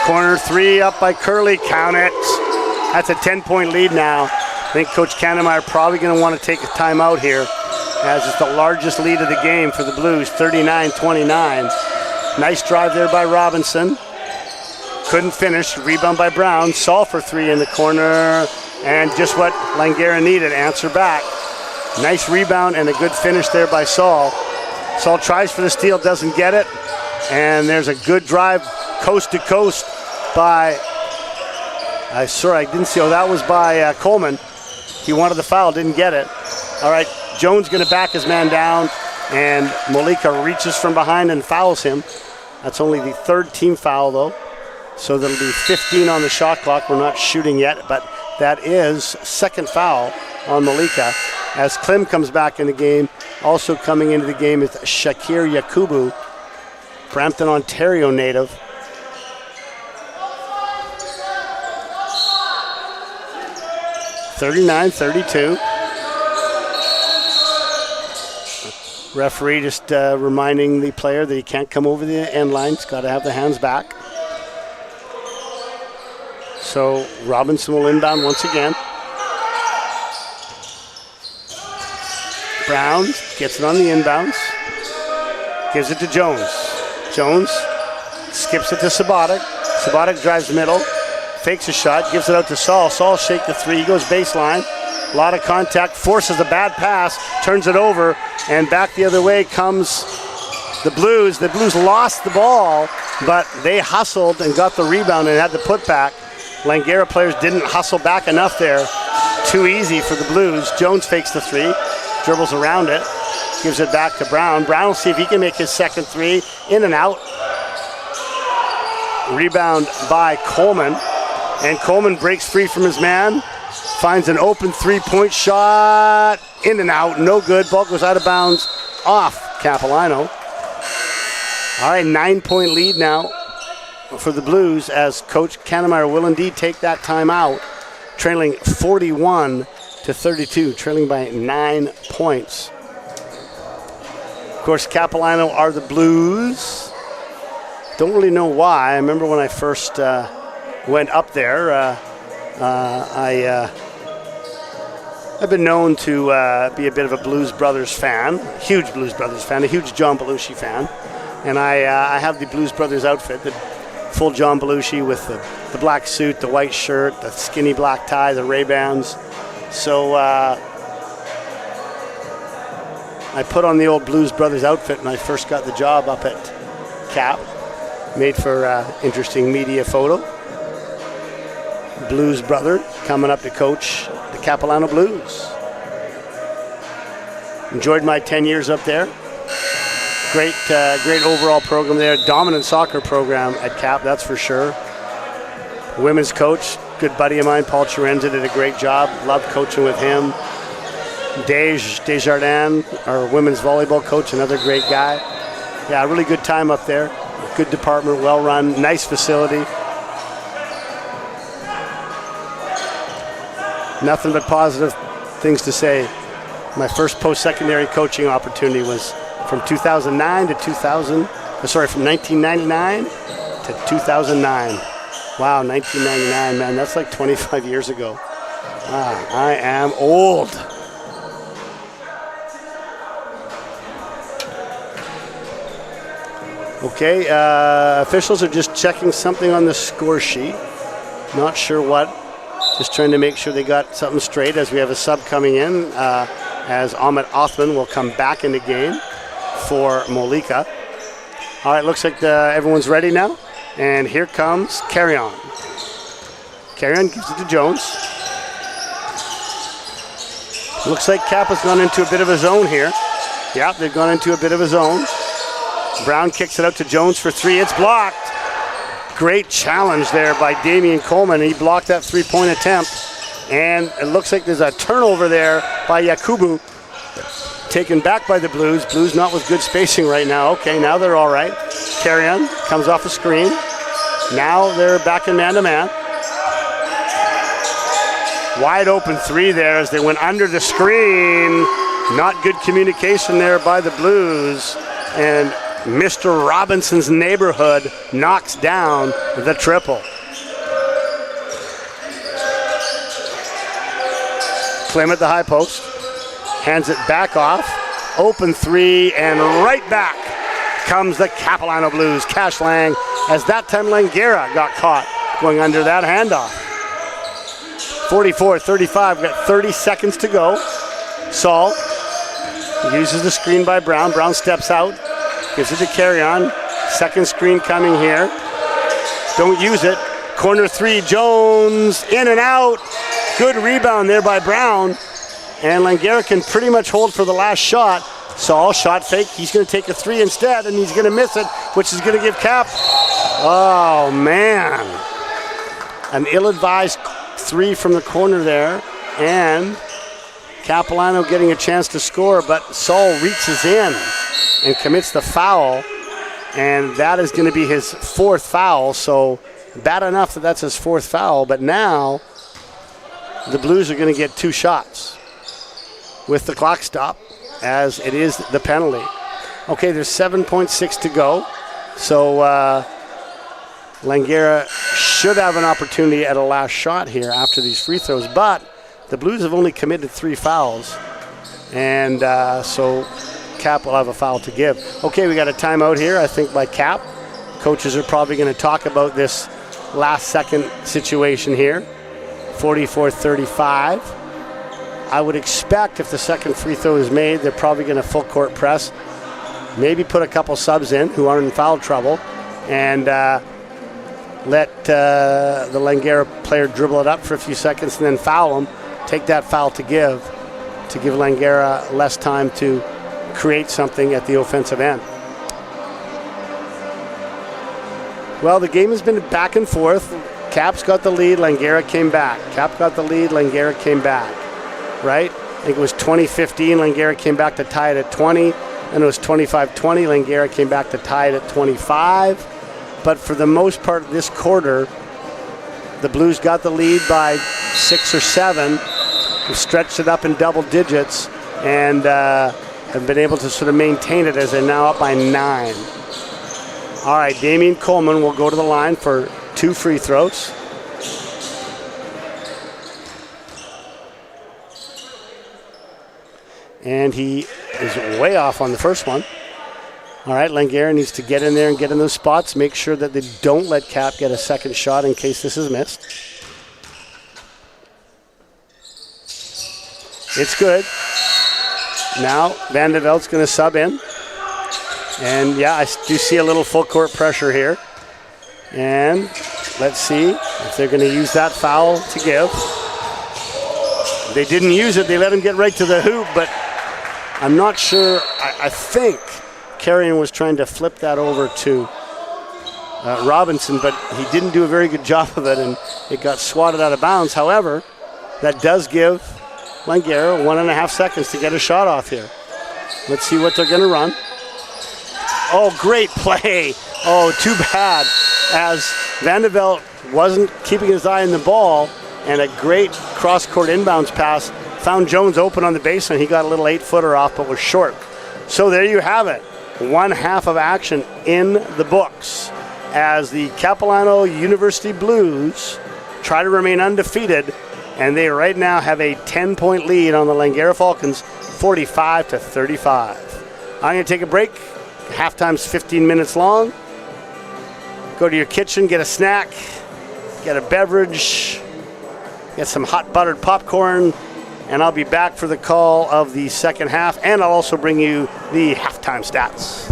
Corner three up by Curley, count it. That's a 10-point lead now. I think Coach Kannemeyer probably going to want to take a timeout here, as it's the largest lead of the game for the Blues, 39-29. Nice drive there by Robinson. Couldn't finish. Rebound by Brown. Saul for three in the corner. And just what Langara needed. Answer back. Nice rebound and a good finish there by Saul. Saul tries for the steal. Doesn't get it. And there's a good drive coast to coast by... I didn't see. Oh, that was by Coleman. He wanted the foul. Didn't get it. All right. Jones going to back his man down. And Malika reaches from behind and fouls him. That's only the third team foul, though. So there'll be 15 on the shot clock. We're not shooting yet, but that is second foul on Malika. As Klim comes back in the game, also coming into the game is Shakir Yakubu, Brampton, Ontario native. (39-32). Referee just reminding the player that he can't come over the end line. He's got to have the hands back. So Robinson will inbound once again. Brown gets it on the inbounds. Gives it to Jones. Jones skips it to Subotic. Subotic drives middle. Fakes a shot. Gives it out to Saul. Saul shake the three. He goes baseline. A lot of contact. Forces a bad pass. Turns it over. And back the other way comes the Blues. The Blues lost the ball, but they hustled and got the rebound and had the putback. Langara players didn't hustle back enough there. Too easy for the Blues. Jones fakes the three. dribbles around it, gives it back to Brown. Brown will see if he can make his second three. In and out. Rebound by Coleman. And Coleman breaks free from his man. Finds an open three-point shot. In and out. No good. Ball goes out of bounds off Capilano. All right, 9-point lead now for the Blues as Coach Kannemeyer will indeed take that timeout. Trailing 41-32. Trailing by 9 points. Of course, Capilano are the Blues. Don't really know why. I remember when I first went up there, I've been known to be a bit of a Blues Brothers fan, huge Blues Brothers fan, a huge John Belushi fan. And I have the Blues Brothers outfit, the full John Belushi with the black suit, the white shirt, the skinny black tie, the Ray-Bans. So I put on the old Blues Brothers outfit when I first got the job up at Cap. Made for interesting media photo. Blues brother coming up to coach the Capilano Blues. Enjoyed my 10 years up there. Great overall program there. Dominant soccer program at Cap, that's for sure. Women's coach, good buddy of mine, Paul Chirenza, did a great job. Loved coaching with him. Desjardins, our women's volleyball coach, another great guy. Yeah, really good time up there. Good department, well run, nice facility. Nothing but positive things to say. My first post-secondary coaching opportunity was from 2009 to 2000. From 1999 to 2009. Wow, 1999, man, that's like 25 years ago. I am old. Okay, officials are just checking something on the score sheet. Not sure what. Just trying to make sure they got something straight as we have a sub coming in, as Ahmed Othman will come back in the game for Molika. All right, looks like everyone's ready now. And here comes Carrion. Carrion gives it to Jones. Looks like Cap has gone into a bit of a zone here. Yeah, they've gone into a bit of a zone. Brown kicks it out to Jones for three. It's blocked. Great challenge there by Damian Coleman. He blocked that three-point attempt. And it looks like there's a turnover there by Yakubu. Taken back by the Blues. Blues not with good spacing right now. Okay, now they're all right. Carrion comes off a screen. Now they're back in man-to-man. Wide open three there as they went under the screen. Not good communication there by the Blues. And Mr. Robinson's neighborhood knocks down the triple. Clem at the high post. Hands it back off. Open three, and right back comes the Capilano Blues. Cash Lang, as that time Langara got caught going under that handoff. 44-35, we've got 30 seconds to go. Saul uses the screen by Brown. Brown steps out, gives it to Carrion. Second screen coming here. Don't use it. Corner three, Jones, in and out. Good rebound there by Brown. And Langara can pretty much hold for the last shot. Saul, shot fake. He's going to take a three instead, and he's going to miss it, which is going to give Cap. Oh, man. An ill-advised three from the corner there. And Capilano getting a chance to score, but Saul reaches in and commits the foul. And that is going to be his fourth foul. So bad enough that that's his fourth foul. But now the Blues are going to get two shots with the clock stop, as it is the penalty. Okay, there's 7.6 to go. So Langara should have an opportunity at a last shot here after these free throws. But the Blues have only committed 3 fouls. And so Cap will have a foul to give. Okay, we got a timeout here, I think, by Cap. Coaches are probably going to talk about this last second situation here. 44-35. I would expect if the second free throw is made, they're probably going to full court press. Maybe put a couple subs in who aren't in foul trouble, and let the Langara player dribble it up for a few seconds and then foul him. Take that foul to give. to give Langara less time to create something at the offensive end. Well, the game has been back and forth. Cap's got the lead, Langara came back. Cap got the lead, Langara came back. Right? I think it was 20-15, Langara came back to tie it at 20. And it was 25-20, Langara came back to tie it at 25. But for the most part this quarter, the Blues got the lead by 6 or 7. We've stretched it up in double digits and have been able to sort of maintain it as they're now up by 9. All right, Damian Coleman will go to the line for 2 free throws. And he is way off on the first one. All right, Langara needs to get in there and get in those spots, make sure that they don't let Cap get a second shot in case this is missed. It's good. Now Van de Velt's going to sub in. And yeah, I do see a little full court pressure here. And let's see if they're going to use that foul to give. They didn't use it. They let him get right to the hoop, but I'm not sure. I think Carrion was trying to flip that over to Robinson, but he didn't do a very good job of it, and it got swatted out of bounds. However, that does give Langara 1.5 seconds to get a shot off here. Let's see what they're going to run. Oh, great play. Oh, too bad, as Van de Velde wasn't keeping his eye on the ball, and a great cross-court inbounds pass found Jones open on the baseline. He got a little 8-footer off, but was short. So there you have it. 1/2 of action in the books as the Capilano University Blues try to remain undefeated, and they right now have a 10-point lead on the Langara Falcons, 45-35. I'm going to take a break. Halftime's 15 minutes long. Go to your kitchen, get a snack, get a beverage, get some hot buttered popcorn, and I'll be back for the call of the second half, and I'll also bring you the halftime stats.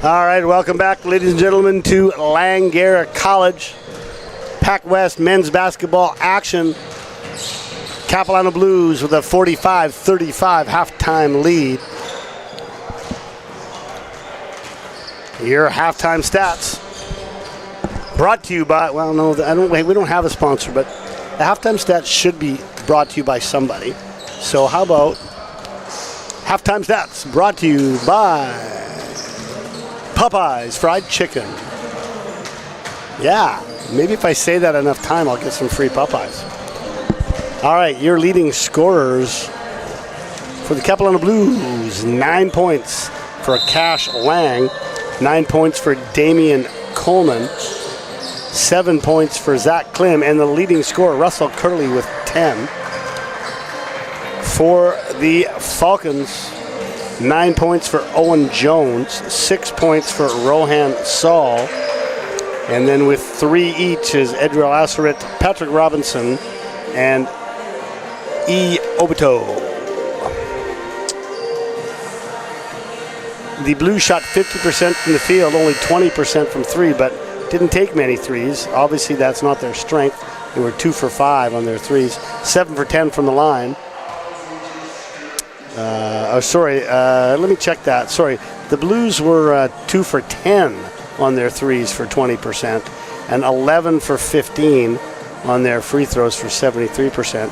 All right, welcome back, ladies and gentlemen, to Langara College. PACWEST men's basketball action. Capilano Blues with a 45-35 halftime lead. Your halftime stats brought to you by, well, no, we don't have a sponsor, but the halftime stats should be brought to you by somebody. So how about halftime stats brought to you by Popeyes Fried Chicken. Yeah, maybe if I say that enough time, I'll get some free Popeyes. All right, your leading scorers for the Capilano Blues, 9 points for Cash Lang, 9 points for Damian Coleman, 7 points for Zach Klim, and the leading scorer, Russell Curley, with 10. For the Falcons, 9 points for Owen Jones, 6 points for Rohan Saul, and then with 3 each is Edril Asserit, Patrick Robinson, and E. Obito. The Blues shot 50% from the field, only 20% from 3, but didn't take many threes. Obviously, that's not their strength. They were 2 for 5 on their threes, 7 for 10 from the line. Let me check that. Sorry, the Blues were 2 for 10 on their threes for 20%, and 11 for 15 on their free throws for 73%.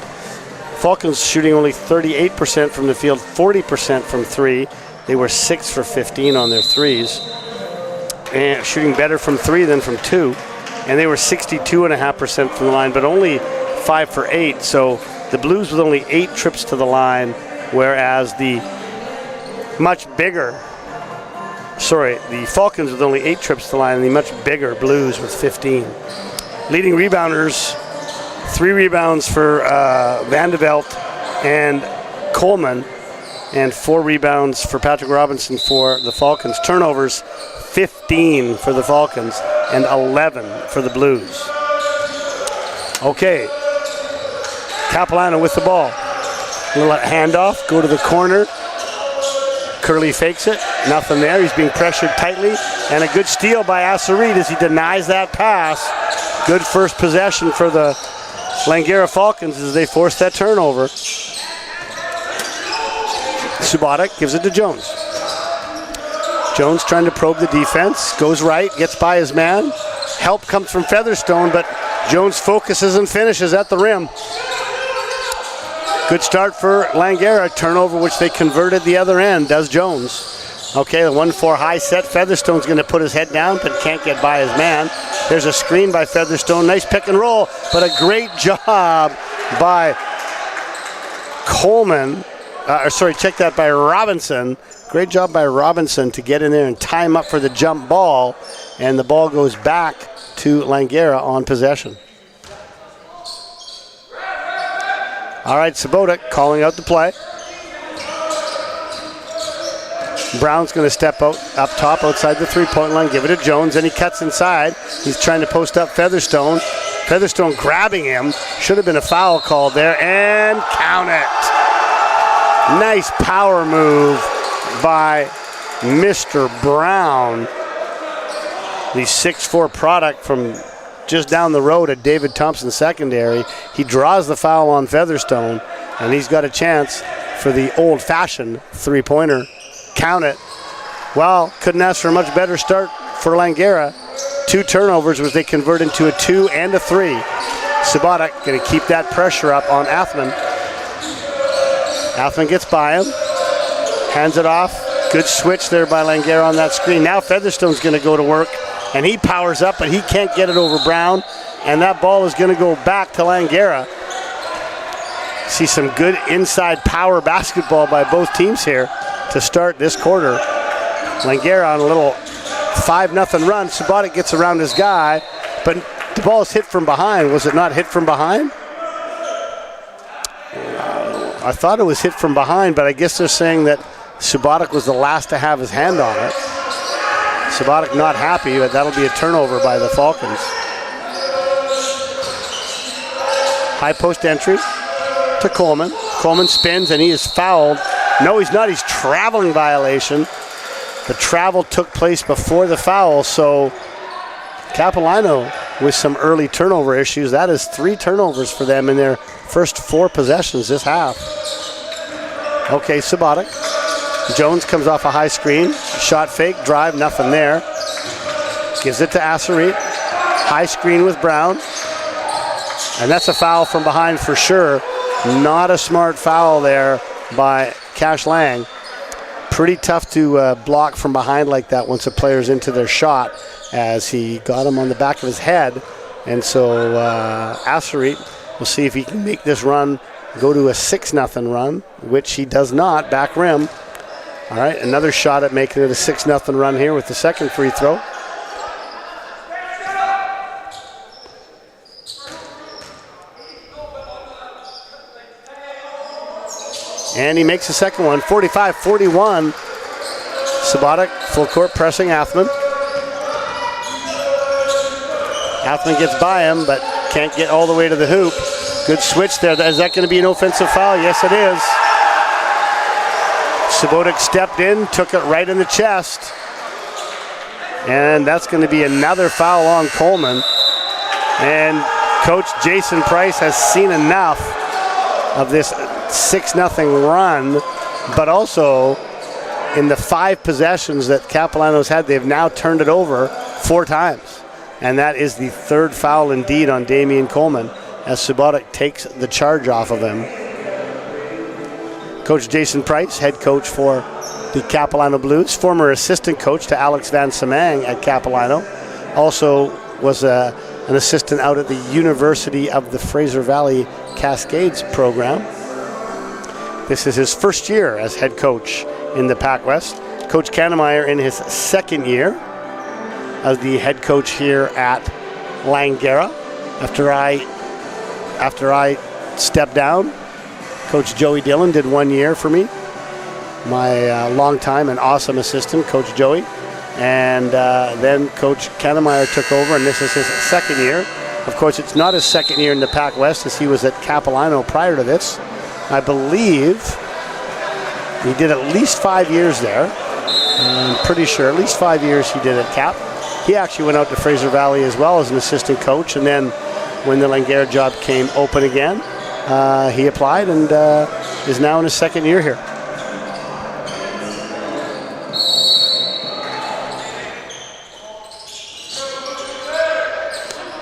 Falcons shooting only 38% from the field, 40% from 3. They were 6 for 15 on their threes, and shooting better from 3 than from 2. And they were 62.5% from the line, but only 5 for 8. So the Blues with only 8 trips to the line, whereas the Falcons with only 8 trips to the line, and the much bigger Blues with 15. Leading rebounders, 3 rebounds for Vandeveld and Coleman, and 4 rebounds for Patrick Robinson for the Falcons. Turnovers, 15 for the Falcons and 11 for the Blues. Okay, Capilano with the ball. A little handoff, go to the corner. Curley fakes it, nothing there. He's being pressured tightly, and a good steal by Asserit as he denies that pass. Good first possession for the Langara Falcons as they force that turnover. Subotic gives it to Jones. Jones trying to probe the defense, goes right, gets by his man. Help comes from Featherstone, but Jones focuses and finishes at the rim. Good start for Langara, turnover which they converted the other end, does Jones. Okay, the 1-4 high set. Featherstone's going to put his head down, but can't get by his man. There's a screen by Featherstone. Nice pick and roll, but a great job by Coleman. Check that by Robinson. Great job by Robinson to get in there and time up for the jump ball, and the ball goes back to Langara on possession. All right, Subotic calling out the play. Brown's going to step out up top outside the three-point line, give it to Jones, and he cuts inside. He's trying to post up Featherstone. Featherstone grabbing him. Should have been a foul called there, and count it. Nice power move by Mr. Brown. The 6'4" product from just down the road at David Thompson secondary. He draws the foul on Featherstone, and he's got a chance for the old-fashioned three-pointer. Count it. Well, couldn't ask for a much better start for Langara. 2 turnovers as they convert into a 2 and a 3. Subotic going to keep that pressure up on Athman. Athman gets by him, hands it off. Good switch there by Langara on that screen. Now Featherstone's going to go to work, and he powers up, but he can't get it over Brown, and that ball is going to go back to Langara. See some good inside power basketball by both teams here to start this quarter. Langara on a little 5-0 run. Subotic gets around his guy, but the ball is hit from behind. Was it not hit from behind? I thought it was hit from behind, but I guess they're saying that Subotic was the last to have his hand on it. Subotic not happy, but that'll be a turnover by the Falcons. High post entry to Coleman. Coleman spins, and he is fouled. No, he's not. He's traveling violation. The travel took place before the foul, so Capilano with some early turnover issues. That is 3 turnovers for them in their first 4 possessions this half. Okay, Subotic. Jones comes off a high screen. Shot fake, drive, nothing there. Gives it to Asserit. High screen with Brown. And that's a foul from behind for sure. Not a smart foul there by Cash Lang. Pretty tough to block from behind like that once a player's into their shot, as he got him on the back of his head. And so Asserit will see if he can make this run go to a 6-0 run, which he does not. Back rim. All right, another shot at making it a 6-0 run here with the second free throw. And he makes the second one, 45-41. Subotic full court pressing Athman. Athman gets by him, but can't get all the way to the hoop. Good switch there. Is that going to be an offensive foul? Yes, it is. Subotic stepped in, took it right in the chest. And that's going to be another foul on Coleman. And Coach Jason Price has seen enough of this 6-0 run, but also in the 5 possessions that Capilano's had, they've now turned it over 4 times. And that is the 3rd foul indeed on Damian Coleman, as Subotic takes the charge off of him. Coach Jason Price, head coach for the Capilano Blues, former assistant coach to Alex Van Samang at Capilano, also was an assistant out at the University of the Fraser Valley Cascades program. This is his first year as head coach in the PACWEST. Coach Kannemeyer in his 2nd year as the head coach here at Langara. After I stepped down, Coach Joey Dillon did 1 year for me. My longtime and awesome assistant, Coach Joey. And then Coach Kannemeyer took over, and this is his 2nd year. Of course, it's not his 2nd year in the PACWEST, as he was at Capilano prior to this. I believe he did at least 5 years there. I'm pretty sure at least 5 years he did at Cap. He actually went out to Fraser Valley as well as an assistant coach, and then when the Langara job came open again, he applied and is now in his 2nd year here.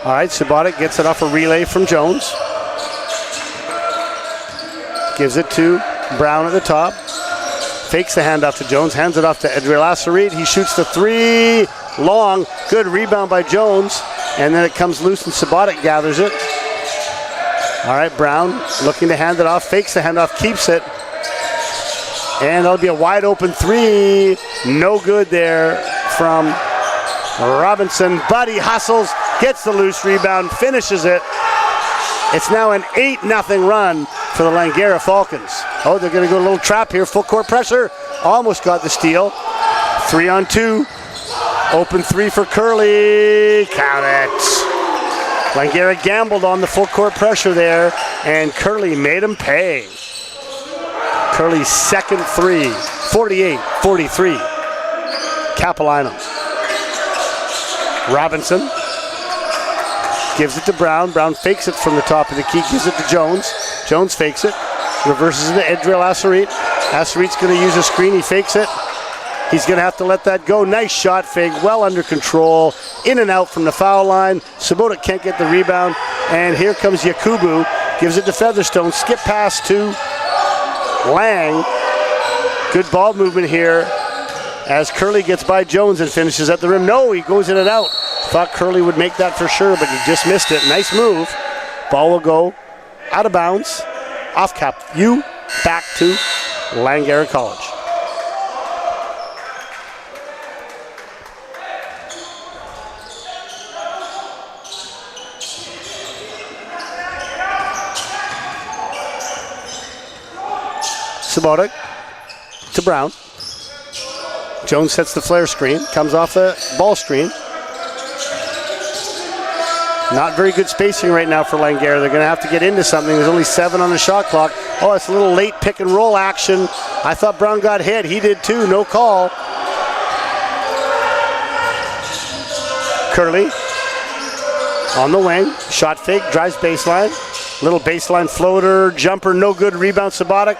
All right, Subotic gets it off a relay from Jones. Gives it to Brown at the top. Fakes the handoff to Jones, hands it off to Edril Asserit. He shoots the 3, long, good rebound by Jones, and then it comes loose and Subotic gathers it. All right, Brown looking to hand it off, fakes the handoff, keeps it, and that'll be a wide open 3. No good there from Robinson, but he hustles, gets the loose rebound, finishes it. It's now an 8-0 run for the Langara Falcons. Oh, they're going to go a little trap here. Full court pressure. Almost got the steal. 3-on-2. Open 3 for Curley. Count it. Langara gambled on the full court pressure there, and Curley made him pay. Curley's 2nd 3. 48-43. Capilano. Robinson gives it to Brown. Brown fakes it from the top of the key, gives it to Jones. Jones fakes it, reverses it to Edril Asserit. Asserit's going to use a screen, he fakes it. He's going to have to let that go. Nice shot fake, well under control. In and out from the foul line. Subotic can't get the rebound. And here comes Yakubu, gives it to Featherstone. Skip pass to Lang. Good ball movement here as Curley gets by Jones and finishes at the rim. No, he goes in and out. Thought Curley would make that for sure, but he just missed it. Nice move. Ball will go out of bounds, off Cap U, back to Langara College. Subotic to Brown. Jones sets the flare screen, comes off the ball screen. Not very good spacing right now for Langara. They're going to have to get into something. There's only 7 on the shot clock. Oh, it's a little late pick and roll action. I thought Brown got hit. He did too. No call. Curley on the wing, shot fake, drives baseline. Little baseline floater, jumper, no good. Rebound, Subotic.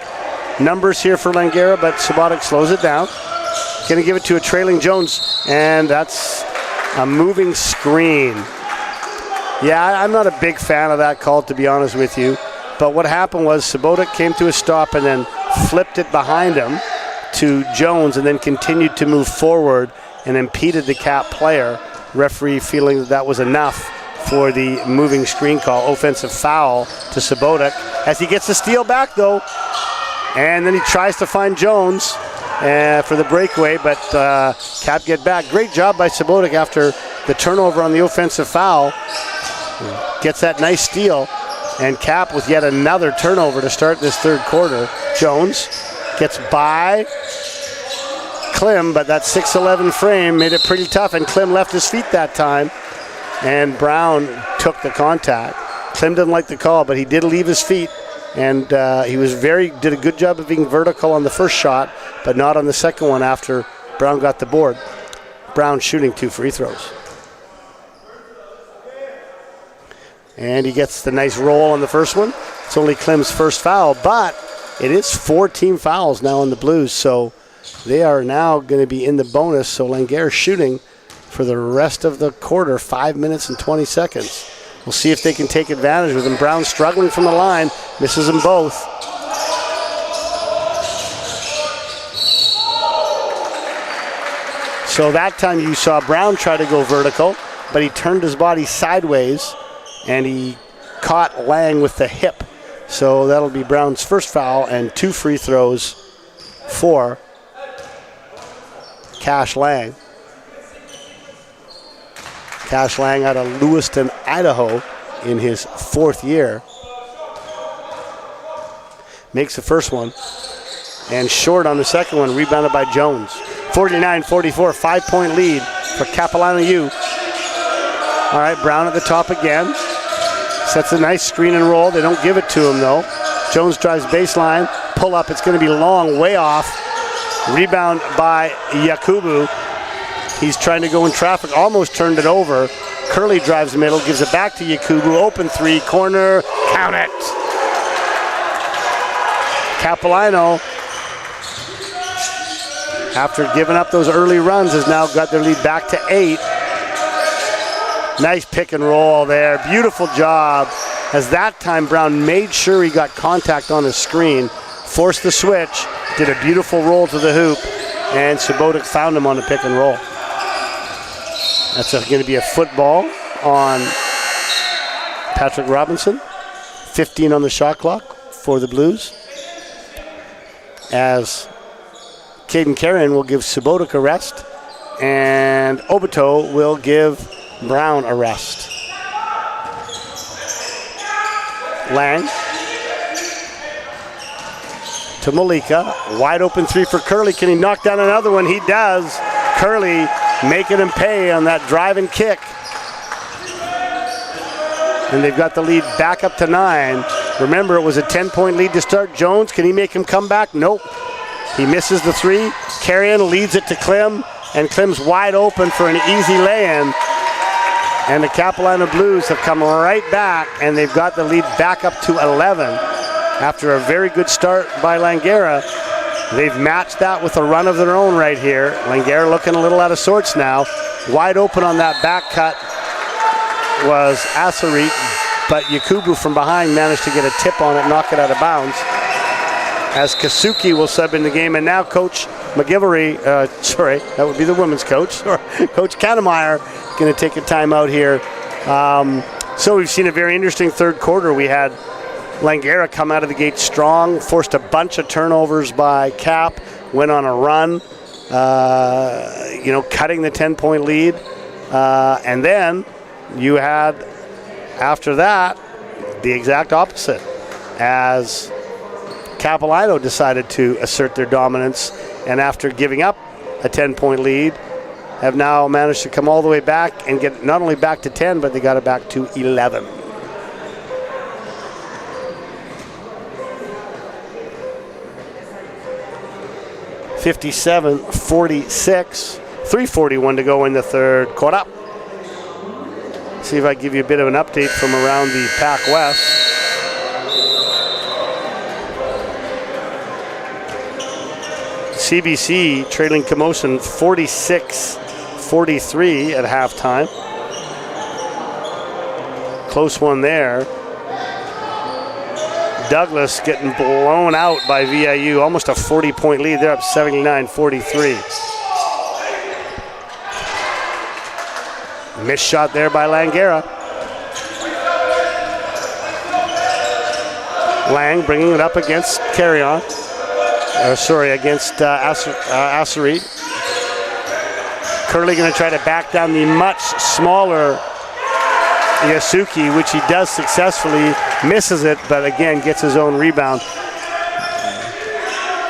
Numbers here for Langara, but Subotic slows it down. Going to give it to a trailing Jones, and that's a moving screen. Yeah, I'm not a big fan of that call, to be honest with you. But what happened was Subotic came to a stop and then flipped it behind him to Jones and then continued to move forward and impeded the Cap player. Referee feeling that was enough for the moving screen call. Offensive foul to Subotic as he gets the steal back, though. And then he tries to find Jones for the breakaway, but Cap get back. Great job by Subotic after the turnover on the offensive foul. Gets that nice steal. And Cap with yet another turnover to start this third quarter. Jones gets by Klim, but that 6'11" frame made it pretty tough, and Klim left his feet that time. And Brown took the contact. Klim didn't like the call, but he did leave his feet, and he did a good job of being vertical on the first shot, but not on the second one after Brown got the board. Brown shooting 2 free throws. And he gets the nice roll on the first one. It's only Klim's first foul, but it is 4 team fouls now on the Blues, so they are now going to be in the bonus. So Langara shooting for the rest of the quarter, 5 minutes and 20 seconds. We'll see if they can take advantage with him. Brown struggling from the line, misses them both. So that time you saw Brown try to go vertical, but he turned his body sideways and he caught Lang with the hip. So that'll be Brown's first foul and 2 free throws for Cash Lang. Cash Lang out of Lewiston, Idaho in his 4th year. Makes the first one. And short on the second one, rebounded by Jones. 49-44, 5-point lead for Capilano U. All right, Brown at the top again. Sets a nice screen and roll. They don't give it to him, though. Jones drives baseline. Pull up. It's going to be long, way off. Rebound by Yakubu. He's trying to go in traffic, almost turned it over. Curley drives the middle, gives it back to Yakubu. Open 3, corner, count it. Capilano, after giving up those early runs, has now got their lead back to 8. Nice pick and roll there. Beautiful job. As that time Brown made sure he got contact on his screen, forced the switch, did a beautiful roll to the hoop, and Subotic found him on the pick and roll. That's going to be a football on Patrick Robinson. 15 on the shot clock for the Blues. As Caden Carrion will give Subotic a rest, and Obito will give Brown a rest. Lang to Malika. Wide open 3 for Curley. Can he knock down another one? He does. Curley making him pay on that drive and kick. And they've got the lead back up to 9. Remember, it was a 10-point lead to start. Jones, can he make him come back? Nope. He misses the 3. Carrion leads it to Klim, and Klim's wide open for an easy lay-in. And the Capilano Blues have come right back, and they've got the lead back up to 11. After a very good start by Langara, they've matched that with a run of their own right here. Langara looking a little out of sorts now. Wide open on that back cut was Asarit, but Yakubu from behind managed to get a tip on it, knock it out of bounds. As Kasuki will sub in the game, and now Coach McGivery, that would be the women's coach, or Coach Kannemeyer, going to take a timeout here. So we've seen a very interesting third quarter. We had Langara come out of the gate strong, forced a bunch of turnovers by Cap, went on a run, cutting the 10-point lead. And then you had, after that, the exact opposite, as Capilano decided to assert their dominance, and after giving up a 10-point lead, have now managed to come all the way back and get not only back to 10, but they got it back to 11. $57-46, 3:41 to go in the third quarter. See if I can give you a bit of an update from around the PACWEST. CBC trailing Camosun 46-43 at halftime. Close one there. Douglas getting blown out by VIU. Almost a 40-point lead. They're up 79-43. Missed shot there by Langara. Lang bringing it up against Carrion. Against Assery. Curley going to try to back down the much smaller Yasuki, which he does successfully, misses it, but again gets his own rebound.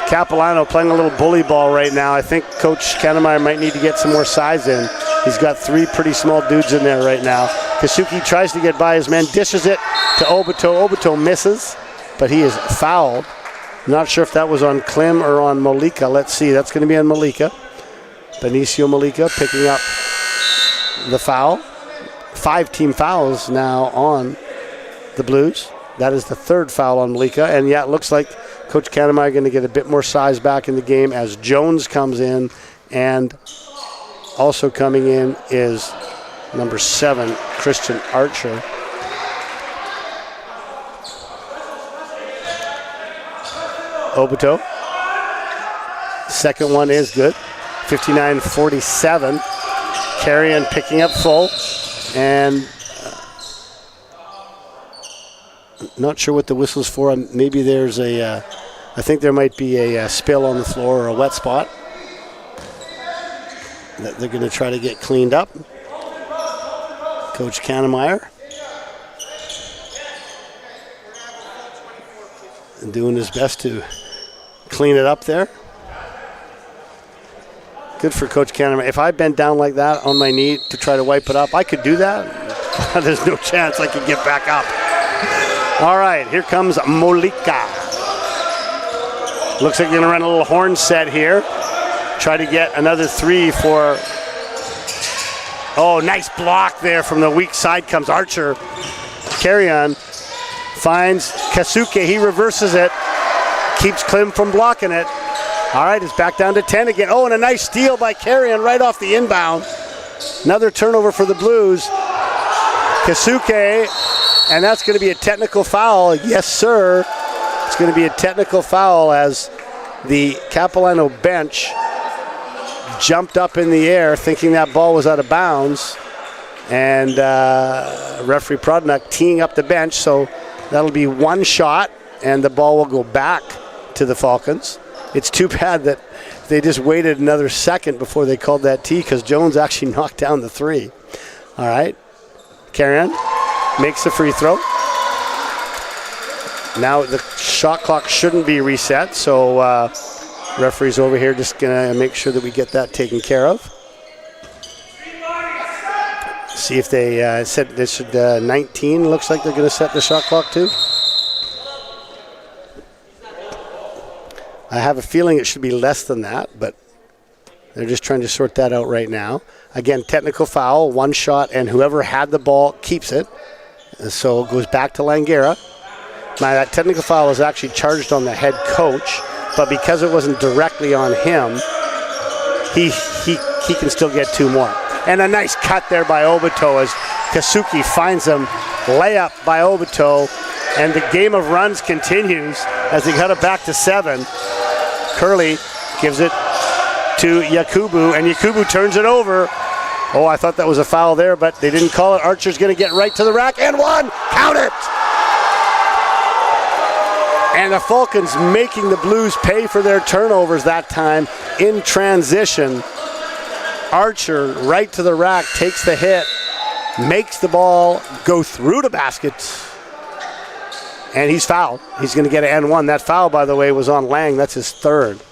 Capilano playing a little bully ball right now. I think Coach Kannemeyer might need to get some more size in. He's got 3 pretty small dudes in there right now. Kasuki tries to get by his man, dishes it to Obito. Obito misses, but he is fouled. Not sure if that was on Klim or on Malika. Let's see. That's going to be on Malika. Benicio Malika picking up the foul. 5 team fouls now on the Blues. That is the 3rd foul on Malika. And yeah, it looks like Coach Kannemeyer going to get a bit more size back in the game as Jones comes in. And also coming in is number 7, Christian Archer. Obito. Second one is good. 59-47. Carrion picking up full. And not sure what the whistle's for. Maybe there's I think there might be a spill on the floor or a wet spot that they're going to try to get cleaned up. Coach Kannemeyer doing his best to clean it up there. Good for Coach Kannemeyer. If I bent down like that on my knee to try to wipe it up, I could do that. There's no chance I could get back up. All right, here comes Molika. Looks like you're going to run a little horn set here. Try to get another 3 for... Oh, nice block there from the weak side comes Archer. Carrion finds Kasuke. He reverses it. Keeps Klim from blocking it. All right, it's back down to 10 again. Oh, and a nice steal by Carrion right off the inbound. Another turnover for the Blues. Kasuke, and that's going to be a technical foul. Yes, sir. It's going to be a technical foul as the Capilano bench jumped up in the air thinking that ball was out of bounds. And referee Prodnak teeing up the bench, so that'll be 1 shot, and the ball will go back to the Falcons. It's too bad that they just waited another second before they called that tee because Jones actually knocked down the 3. All right. Carrion makes the free throw. Now the shot clock shouldn't be reset, so referee's over here just going to make sure that we get that taken care of. See if they said this should 19. Looks like they're going to set the shot clock too. I have a feeling it should be less than that, but they're just trying to sort that out right now. Again, technical foul, 1 shot, and whoever had the ball keeps it. And so it goes back to Langara. Now, that technical foul is actually charged on the head coach, but because it wasn't directly on him, he can still get 2 more. And a nice cut there by Obito as Kasuki finds him. Layup by Obito, and the game of runs continues as they cut it back to 7. Curley gives it to Yakubu, and Yakubu turns it over. Oh, I thought that was a foul there, but they didn't call it. Archer's going to get right to the rack, and 1. Count it! And the Falcons making the Blues pay for their turnovers that time in transition. Archer right to the rack, takes the hit, makes the ball go through the basket, and he's fouled. He's going to get an N1. That foul, by the way, was on Lang. That's his 3rd.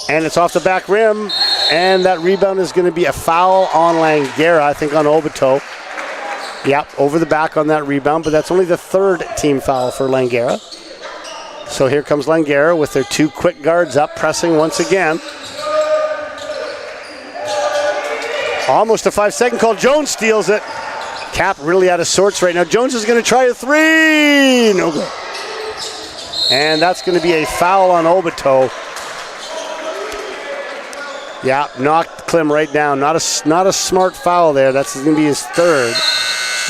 And it's off the back rim, and that rebound is going to be a foul on Langara, I think on Obito. Yep, over the back on that rebound, but that's only the 3rd team foul for Langara. So here comes Langara with their 2 quick guards up, pressing once again. Almost a 5-second call. Jones steals it. Cap really out of sorts right now. Jones is going to try a three. No good. And that's going to be a foul on Obito. Yeah, knocked Klim right down. Not a smart foul there. That's going to be his third.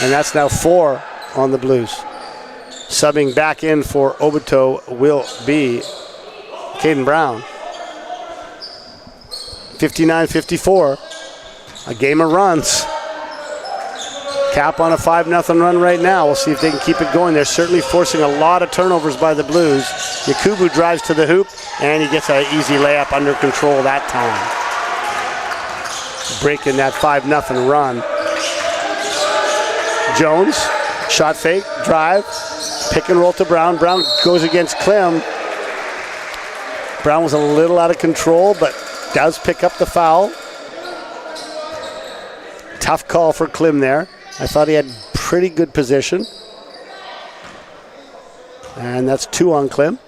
And that's now 4 on the Blues. Subbing back in for Obito will be Caden Brown. 59-54. A game of runs. Cap on a 5-0 run right now. We'll see if they can keep it going. They're certainly forcing a lot of turnovers by the Blues. Yakubu drives to the hoop, and he gets an easy layup under control that time. Breaking that 5-0 run. Jones, shot fake, drive, pick and roll to Brown. Brown goes against Klim. Brown was a little out of control, but does pick up the foul. Tough call for Klim there. I thought he had pretty good position. And that's 2 on Klim.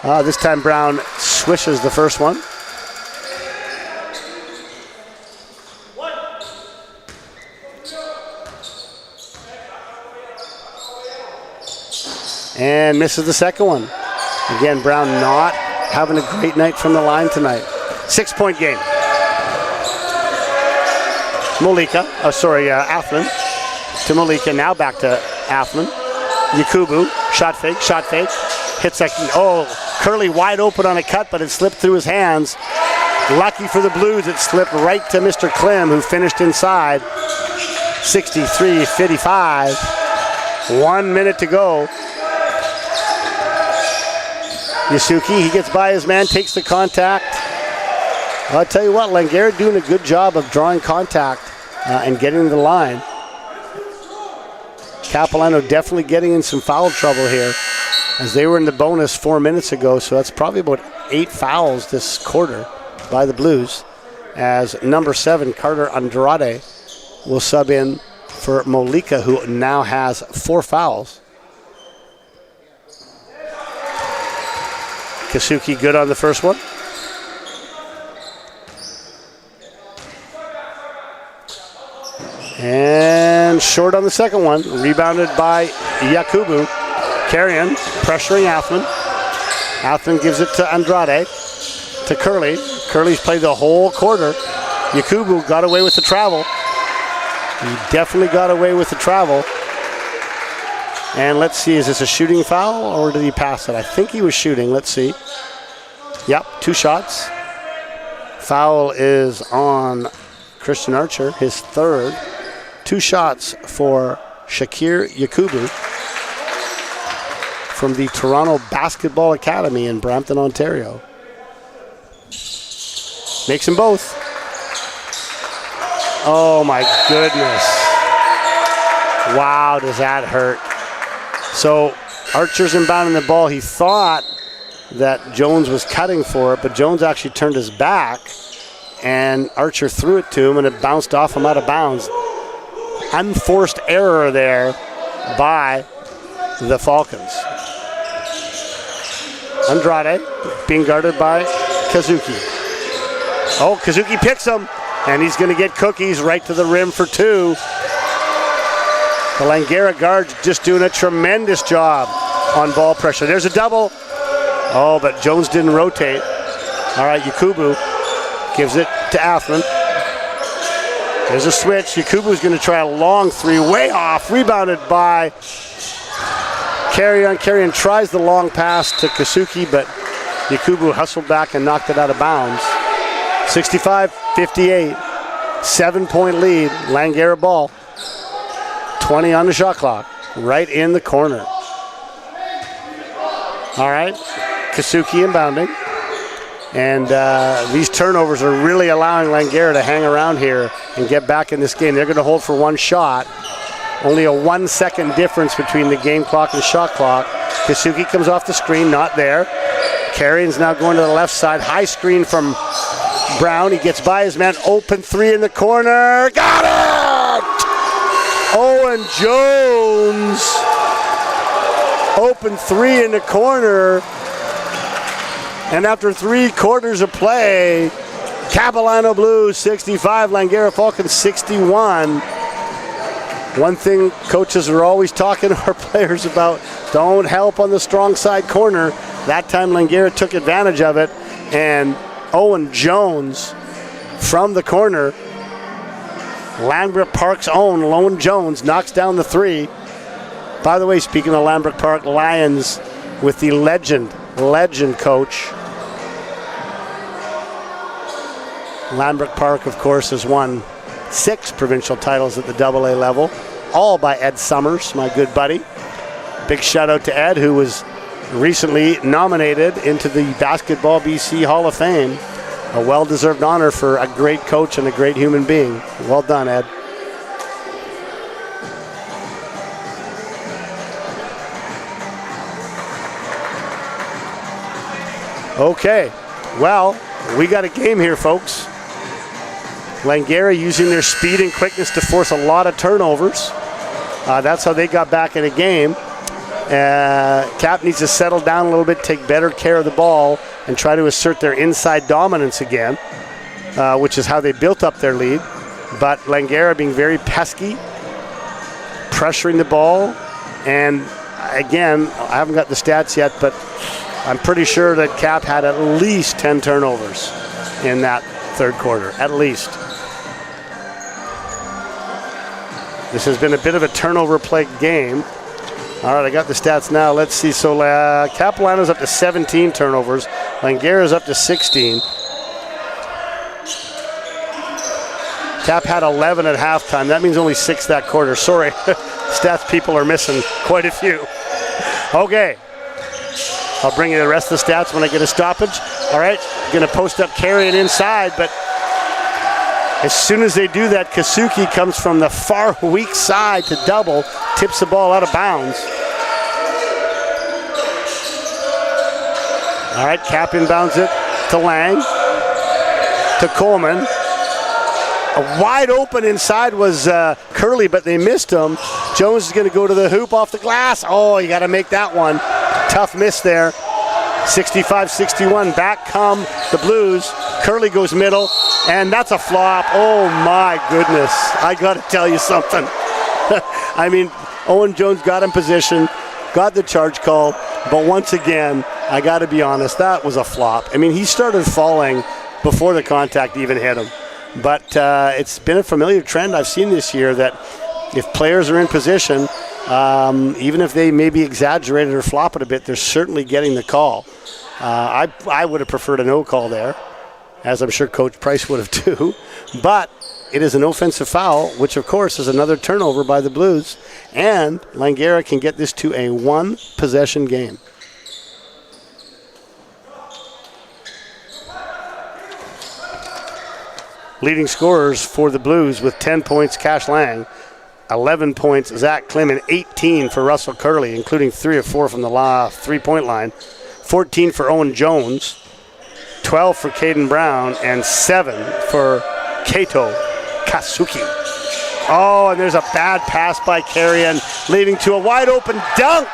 This time Brown swishes the first one. And misses the second one. Again, Brown not having a great night from the line tonight. 6-point game. Athlon to Malika, now back to Athlon. Yakubu, shot fake, hits a, Curley wide open on a cut, but it slipped through his hands. Lucky for the Blues, it slipped right to Mr. Klim, who finished inside. 63-55, 1 minute to go. Yasuki, he gets by his man, takes the contact. I'll tell you what, Langara doing a good job of drawing contact and getting to the line. Capilano definitely getting in some foul trouble here, as they were in the bonus 4 minutes ago, so that's probably about 8 fouls this quarter by the Blues, as number 7, Carter Andrade, will sub in for Molika, who now has 4 fouls. Kasuki good on the first one. And short on the second one. Rebounded by Yakubu. Carrion pressuring Athlon. Athlon gives it to Andrade. To Curley. Curley's played the whole quarter. Yakubu got away with the travel. He definitely got away with the travel. And let's see, is this a shooting foul or did he pass it? I think he was shooting. Let's see. Yep, 2 shots. Foul is on Christian Archer, his third. 2 shots for Shakir Yakubu from the Toronto Basketball Academy in Brampton, Ontario. Makes them both. Oh my goodness. Wow, does that hurt. So Archer's inbounding the ball. He thought that Jones was cutting for it, but Jones actually turned his back, and Archer threw it to him, and it bounced off him out of bounds. Unforced error there by the Falcons. Andrade being guarded by Kazuki. Oh, Kazuki picks him, and he's going to get cookies right to the rim for 2. The Langara guards just doing a tremendous job on ball pressure. There's a double. Oh, but Jones didn't rotate. All right, Yakubu gives it to Athlon. There's a switch. Yakubu's going to try a long 3, way off. Rebounded by Carrion. Carrion tries the long pass to Kasuki, but Yakubu hustled back and knocked it out of bounds. 65-58, 7-point lead. Langara ball. 20 on the shot clock, right in the corner. All right, Kasuki inbounding. And these turnovers are really allowing Langara to hang around here and get back in this game. They're going to hold for 1 shot. Only a 1-second difference between the game clock and shot clock. Kasuki comes off the screen, not there. Carrion's now going to the left side. High screen from Brown. He gets by his man. Open 3 in the corner. Got it! Owen Jones. Open 3 in the corner. And after 3 quarters of play, Capilano Blues 65, Langara Falcons 61. One thing coaches are always talking to our players about, don't help on the strong side corner. That time Langara took advantage of it, and Owen Jones from the corner, Lambert Park's own Lone Jones knocks down the three. By the way, speaking of Lambert Park Lions, with the legend coach. Lambert Park, of course, has won 6 provincial titles at the AA level, all by Ed Summers, my good buddy. Big shout out to Ed, who was recently nominated into the Basketball BC Hall of Fame. A well-deserved honor for a great coach and a great human being. Well done, Ed. Okay, well, we got a game here, folks. Langara using their speed and quickness to force a lot of turnovers. That's how they got back in the game. Cap needs to settle down a little bit, take better care of the ball, and try to assert their inside dominance again, which is how they built up their lead. But Langara being very pesky, pressuring the ball, and again, I haven't got the stats yet, but I'm pretty sure that Cap had at least 10 turnovers in that third quarter, at least. This has been a bit of a turnover-plagued game. All right, I got the stats now. Let's see. So Capilano's up to 17 turnovers. Langara's up to 16. Cap had 11 at halftime. That means only 6 that quarter. Sorry, stats people are missing quite a few. Okay. I'll bring you the rest of the stats when I get a stoppage. All right, going to post up carrying inside, but as soon as they do that, Kasuki comes from the far weak side to double, tips the ball out of bounds. All right, Cap inbounds it to Lang, to Coleman. A wide open inside was Curley, but they missed him. Jones is going to go to the hoop off the glass. Oh, you got to make that one. Tough miss there. 65-61. Back come the Blues. Curley goes middle, and that's a flop. Oh, my goodness. I got to tell you something. I mean, Owen Jones got in position, got the charge call, but once again, I got to be honest, that was a flop. I mean, he started falling before the contact even hit him. But it's been a familiar trend I've seen this year that if players are in position, even if they maybe exaggerated or flop it a bit, they're certainly getting the call. I would have preferred a no call there, as I'm sure Coach Price would have too. But it is an offensive foul, which of course is another turnover by the Blues. And Langara can get this to a 1-possession game. Leading scorers for the Blues with 10 points, Cash Lang. 11 points, Zach Klim, and 18 for Russell Curley, including 3 or 4 from the three-point line. 14 for Owen Jones, 12 for Caden Brown, and 7 for Kato Kasuki. Oh, and there's a bad pass by Carrion, leading to a wide-open dunk,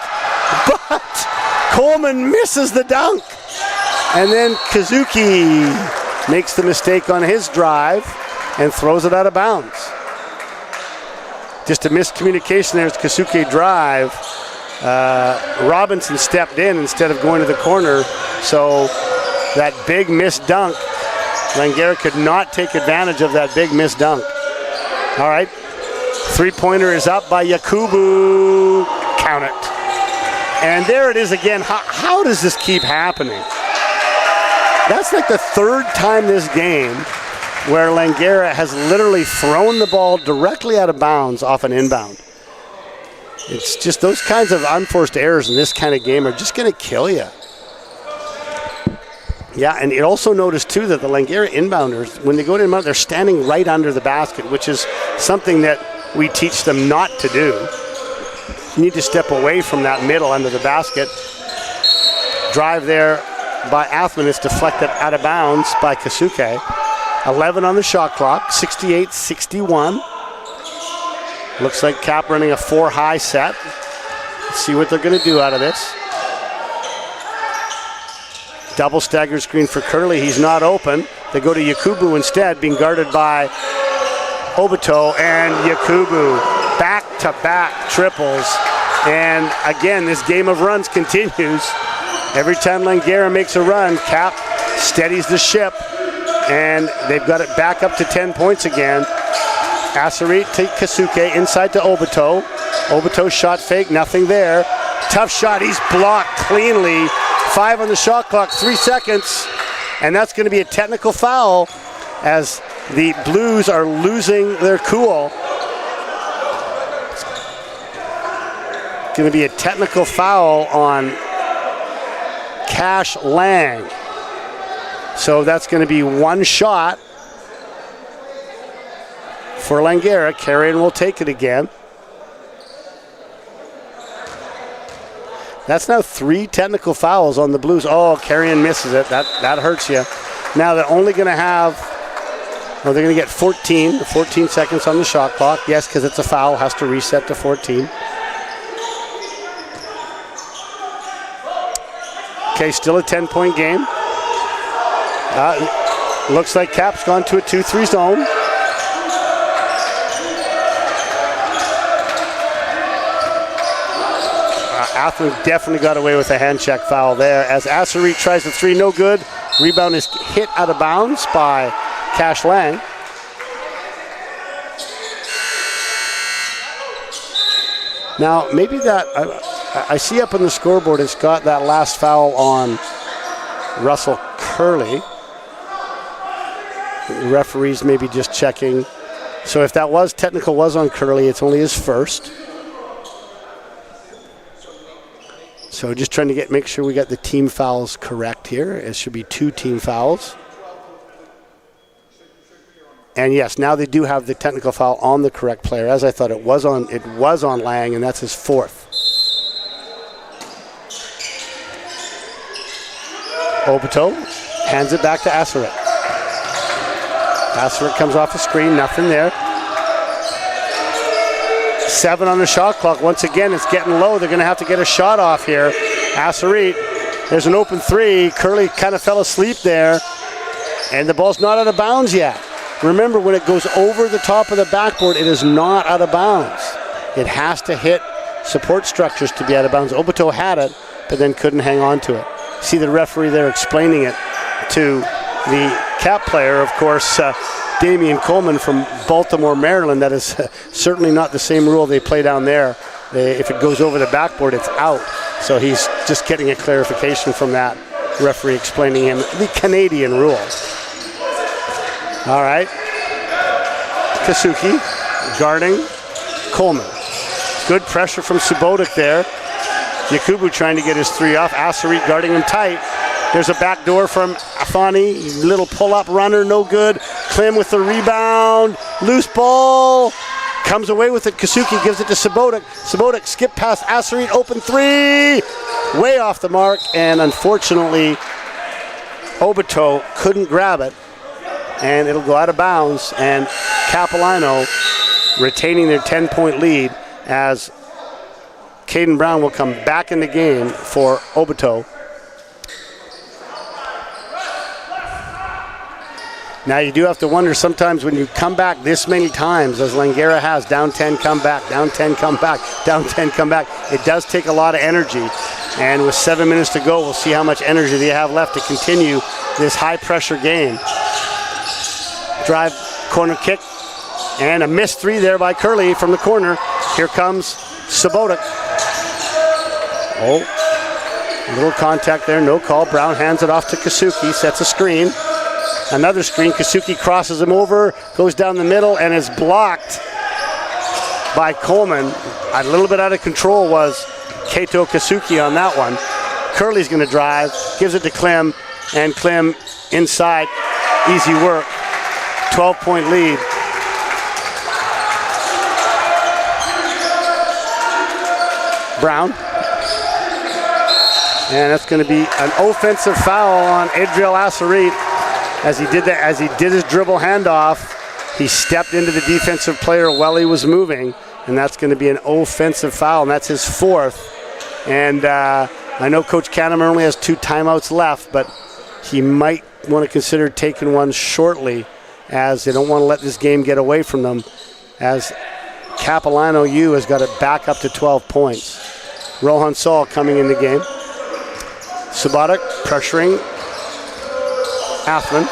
but Coleman misses the dunk. And then Kazuki makes the mistake on his drive and throws it out of bounds. Just a miscommunication there as Kasuke drive. Robinson stepped in instead of going to the corner, so that big missed dunk, Langara could not take advantage of that big missed dunk. All right, three-pointer is up by Yakubu. Count it. And there it is again. How does this keep happening? That's like the third time this game where Langara has literally thrown the ball directly out of bounds off an inbound. It's just those kinds of unforced errors in this kind of game are just going to kill you. Yeah, and it also noticed too that the Langara inbounders, when they go to inbound, they're standing right under the basket, which is something that we teach them not to do. You need to step away from that middle under the basket. Drive there by Athman is deflected out of bounds by Kasuke. 11 on the shot clock, 68-61. Looks like Cap running a 4-high set. Let's see what they're going to do out of this. Double stagger screen for Curley. He's not open. They go to Yakubu instead, being guarded by Obato, and Yakubu back-to-back triples. And again, this game of runs continues. Every time Langara makes a run, Cap steadies the ship, and they've got it back up to 10 points again. Asarit to Kasuke, inside to Obato. Obato shot fake, nothing there. Tough shot, he's blocked cleanly. 5 on the shot clock, 3 seconds. And that's going to be a technical foul as the Blues are losing their cool. It's going to be a technical foul on Cash Lang. So that's going to be 1 shot for Langara. Carrion will take it again. That's now 3 technical fouls on the Blues. Oh, Carrion misses it. That hurts you. Now they're only going to have, they're going to get 14 seconds on the shot clock. Yes, because it's a foul, has to reset to 14. Okay, still a 10-point game. Looks like Cap's gone to a 2-3 zone. Athens definitely got away with a hand check foul there as Asarit tries the 3, no good. Rebound is hit out of bounds by Cash Lang. Now, maybe that, I see up on the scoreboard, it's got that last foul on Russell Curley. The referees maybe just checking. So if that technical was on Curley, it's only his first. So just trying to make sure we got the team fouls correct here. It should be 2 team fouls. And yes, now they do have the technical foul on the correct player, as I thought it was on Lang, and that's his 4th. Obato hands it back to Asarit. Asarit comes off the screen, nothing there. 7 on the shot clock. Once again, it's getting low. They're going to have to get a shot off here. Asarit, there's an open 3. Curley kind of fell asleep there, and the ball's not out of bounds yet. Remember, when it goes over the top of the backboard, it is not out of bounds. It has to hit support structures to be out of bounds. Obato had it, but then couldn't hang on to it. See the referee there explaining it to the Cap player, of course, Damian Coleman from Baltimore, Maryland. That is certainly not the same rule they play down there. If it goes over the backboard, it's out. So he's just getting a clarification from that referee explaining him the Canadian rule. All right. Kasuke guarding Coleman. Good pressure from Subotic there. Yakubu trying to get his 3 off. Asarit guarding him tight. There's a back door from Afani. Little pull-up runner, no good. Klim with the rebound. Loose ball. Comes away with it. Kasuke gives it to Subotic. Subotic skip past Asarit. Open 3. Way off the mark. And unfortunately, Obato couldn't grab it. And it'll go out of bounds. And Capilano retaining their 10-point lead as Caden Brown will come back in the game for Obato. Now you do have to wonder sometimes when you come back this many times, as Langara has, down 10, come back, down 10, come back, down 10, come back. It does take a lot of energy. And with 7 minutes to go, we'll see how much energy they have left to continue this high-pressure game. Drive, corner kick, and a missed 3 there by Curley from the corner. Here comes Subotic. Oh, a little contact there, no call. Brown hands it off to Kasuke, sets a screen. Another screen, Kasuke crosses him over, goes down the middle, and is blocked by Coleman. A little bit out of control was Kato Kasuke on that one. Curley's going to drive, gives it to Klim, and Klim inside. Easy work. 12-point lead. Brown. And that's going to be an offensive foul on Adriel Asarit. As he did his dribble handoff, he stepped into the defensive player while he was moving, and that's going to be an offensive foul, and that's his 4th. And I know Coach Canham only has 2 timeouts left, but he might want to consider taking one shortly, as they don't want to let this game get away from them, as Capilano U has got it back up to 12 points. Rohan Saul coming in the game. Subotic pressuring Athman.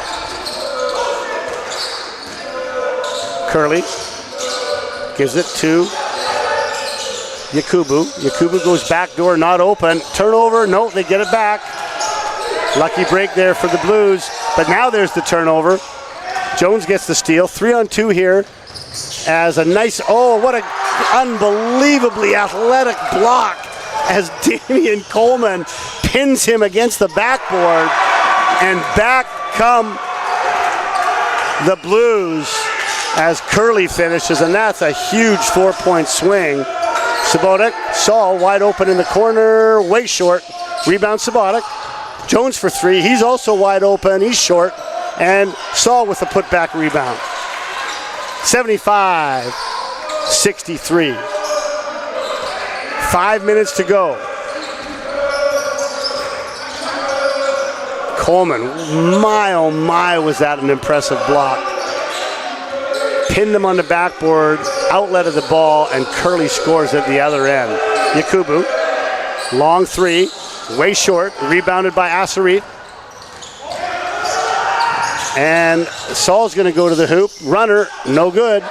Curley gives it to Yakubu. Yakubu goes back door, not open. Turnover, no, they get it back. Lucky break there for the Blues, but now there's the turnover. Jones gets the steal. 3-on-2 here as a nice, what an unbelievably athletic block as Damian Coleman pins him against the backboard, and back come the Blues as Curley finishes, and that's a huge 4-point swing. Subotic, Saul wide open in the corner, way short. Rebound Subotic. Jones for three, he's also wide open, he's short. And Saul with the putback rebound. 75-63. 5 minutes to go. Coleman, my oh my, was that an impressive block. Pinned him on the backboard, outlet of the ball, and Curley scores at the other end. Yakubu, long three, way short, rebounded by Asarit. And Saul's going to go to the hoop. Runner, no good.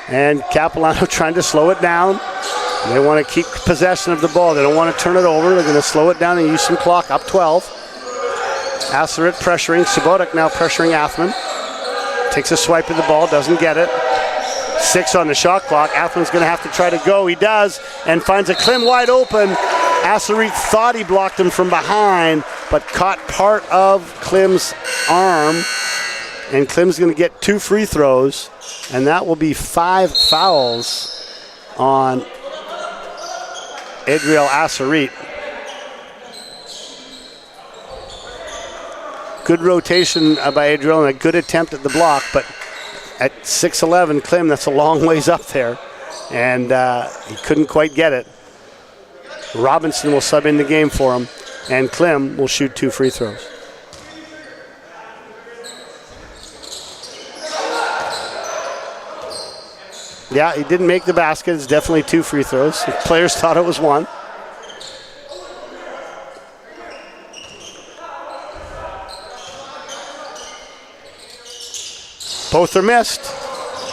And Capilano trying to slow it down. They want to keep possession of the ball. They don't want to turn it over. They're going to slow it down and use some clock. Up 12. Asarit pressuring. Subotic now pressuring Athman. Takes a swipe at the ball, doesn't get it. 6 on the shot clock. Athman's going to have to try to go. He does, and finds a Klim wide open. Asarit thought he blocked him from behind, but caught part of Klim's arm. And Klim's going to get 2 free throws, and that will be 5 fouls on Adriel Asarit. Good rotation by Adriel and a good attempt at the block, but at 6'11", Klim, that's a long ways up there, and he couldn't quite get it. Robinson will sub in the game for him, and Klim will shoot 2 free throws. Yeah, he didn't make the basket. It's definitely 2 free throws. The players thought it was 1. Both are missed.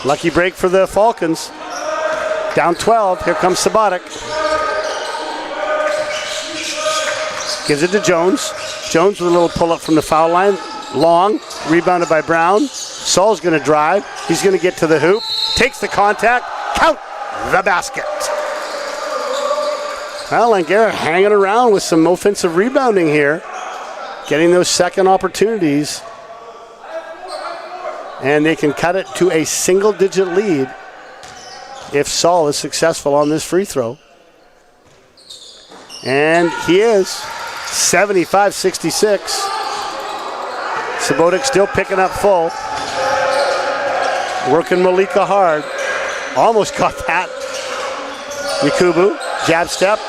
Lucky break for the Falcons. Down 12. Here comes Subotic. Gives it to Jones. Jones with a little pull-up from the foul line. Long. Rebounded by Brown. Saul's going to drive. He's going to get to the hoop. Takes the contact. Count the basket. Well, Langara hanging around with some offensive rebounding here. Getting those second opportunities. And they can cut it to a single-digit lead if Saul is successful on this free throw. And he is. 75-66. Subotic still picking up full. Working Malika hard. Almost caught that. Yakubu, jab step.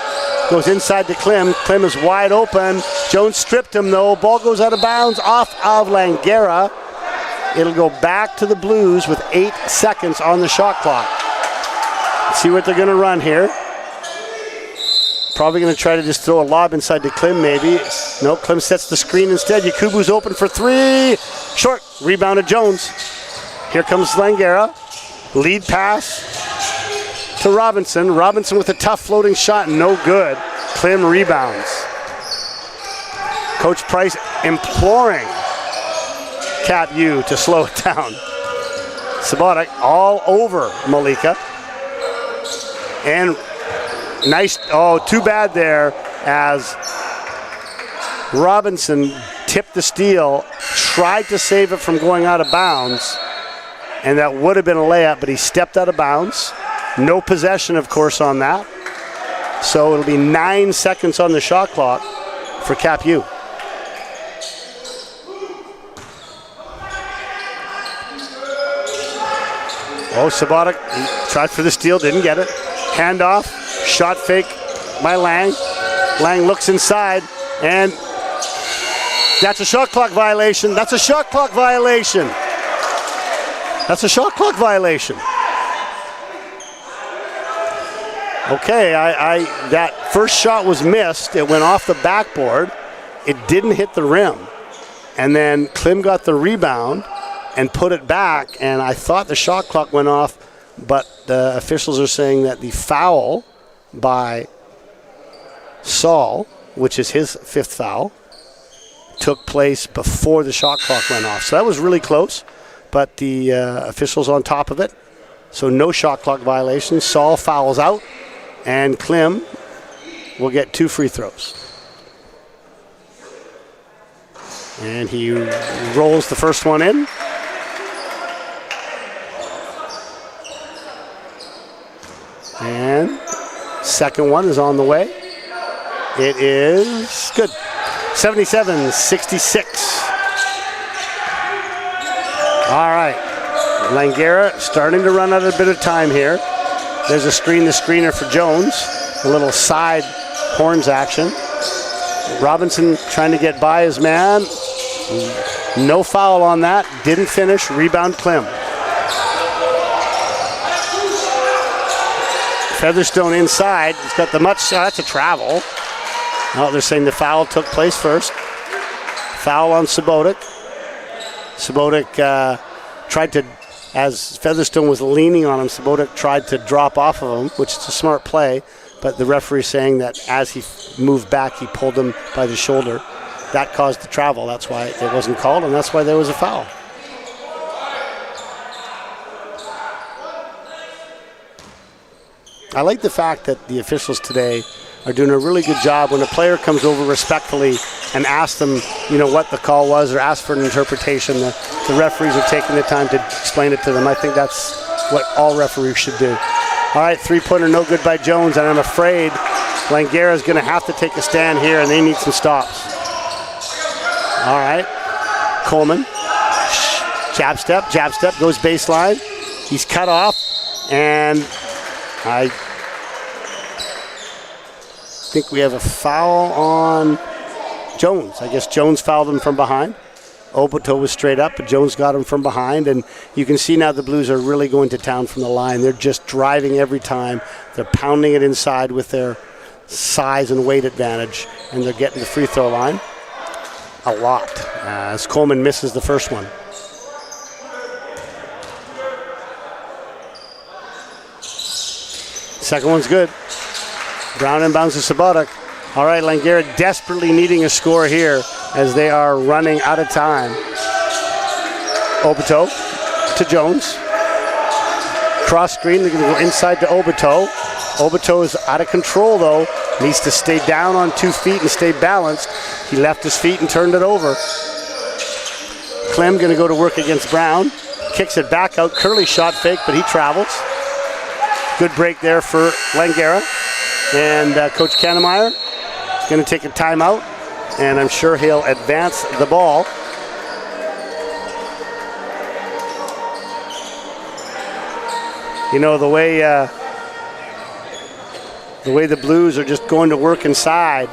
Goes inside to Klim. Klim is wide open. Jones stripped him though. Ball goes out of bounds off of Langara. It'll go back to the Blues with 8 seconds on the shot clock. Let's see what they're going to run here. Probably going to try to just throw a lob inside to Klim maybe. Nope, Klim sets the screen instead. Yakubu's open for 3. Short. Rebounded Jones. Here comes Langara. Lead pass to Robinson. Robinson with a tough floating shot. No good. Klim rebounds. Coach Price imploring Cap U to slow it down. Subotic all over Malika. And nice, too bad there as Robinson tipped the steal, tried to save it from going out of bounds, and that would have been a layup, but he stepped out of bounds. No possession, of course, on that. So it'll be 9 seconds on the shot clock for Cap U. Subotic tried for the steal, didn't get it. Handoff, shot fake by Lang. Lang looks inside, and that's a shot clock violation. That's a shot clock violation. That's a shot clock violation. Okay, that first shot was missed. It went off the backboard. It didn't hit the rim. And then Klim got the rebound and put it back, and I thought the shot clock went off, but the officials are saying that the foul by Saul, which is his 5th foul, took place before the shot clock went off. So that was really close, but the officials on top of it. So no shot clock violation. Saul fouls out, and Klim will get 2 free throws. And he rolls the first one in. And second one is on the way. It is good. 77-66. All right. Langara starting to run out a bit of time here. There's a screener for Jones. A little side horns action. Robinson trying to get by his man. No foul on that. Didn't finish. Rebound Klim. Featherstone inside. He's got the much. Oh, that's a travel. Oh, they're saying the foul took place first. Foul on Subotic. Subotic tried to, as Featherstone was leaning on him, Subotic tried to drop off of him, which is a smart play. But the referee saying that as he moved back, he pulled him by the shoulder. That caused the travel. That's why it wasn't called, and that's why there was a foul. I like the fact that the officials today are doing a really good job when a player comes over respectfully and asks them, what the call was or asks for an interpretation. The referees are taking the time to explain it to them. I think that's what all referees should do. All right, three-pointer no good by Jones, and I'm afraid Langara is going to have to take a stand here, and they need some stops. All right, Coleman, jab step, goes baseline. He's cut off, and I think we have a foul on Jones. I guess Jones fouled him from behind. Oboto was straight up, but Jones got him from behind, and you can see now the Blues are really going to town from the line. They're just driving every time. They're pounding it inside with their size and weight advantage, and they're getting the free throw line a lot as Coleman misses the first one. Second one's good. Brown inbounds to Subotic. All right, Langara desperately needing a score here as they are running out of time. Oboto to Jones. Cross screen, they're going to go inside to Oboto. Oboto is out of control though. Needs to stay down on 2 feet and stay balanced. He left his feet and turned it over. Klim going to go to work against Brown. Kicks it back out. Curly shot fake, but he travels. Good break there for Langara. And Coach Kannemeyer is going to take a timeout, and I'm sure he'll advance the ball. The way the Blues are just going to work inside,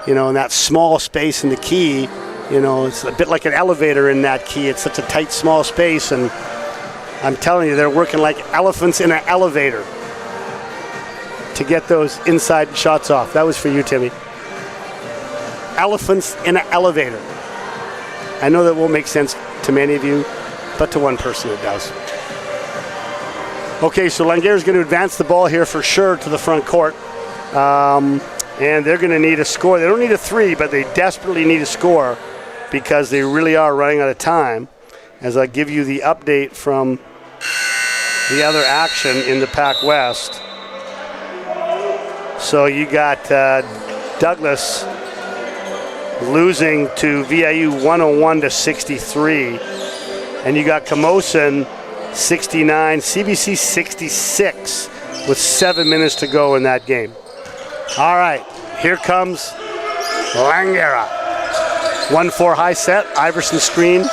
in that small space in the key, it's a bit like an elevator in that key. It's such a tight, small space, and I'm telling you, they're working like elephants in an elevator to get those inside shots off. That was for you, Timmy. Elephants in an elevator. I know that won't make sense to many of you, but to one person it does. Okay, so Langara is going to advance the ball here for sure to the front court. And they're going to need a score. They don't need a 3, but they desperately need a score because they really are running out of time. As I give you the update from the other action in the PACWEST. So you got Douglas losing to VIU 101-63. And you got Camosun 69, CBC 66 with 7 minutes to go in that game. All right, here comes Langara. 1-4 high set, Iverson screen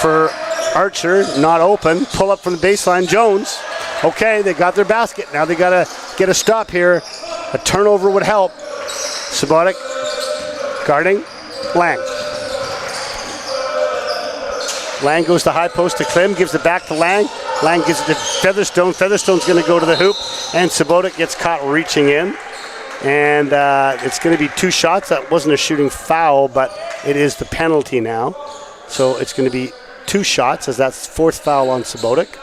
for Archer, not open. Pull up from the baseline, Jones. Okay, they got their basket. Now they got to get a stop here. A turnover would help. Subotic guarding Lang. Lang goes to high post to Klim, gives it back to Lang. Lang gives it to Featherstone. Featherstone's going to go to the hoop, and Subotic gets caught reaching in. And it's going to be 2 shots. That wasn't a shooting foul, but it is the penalty now. So it's going to be 2 shots, as that's 4th foul on Subotic.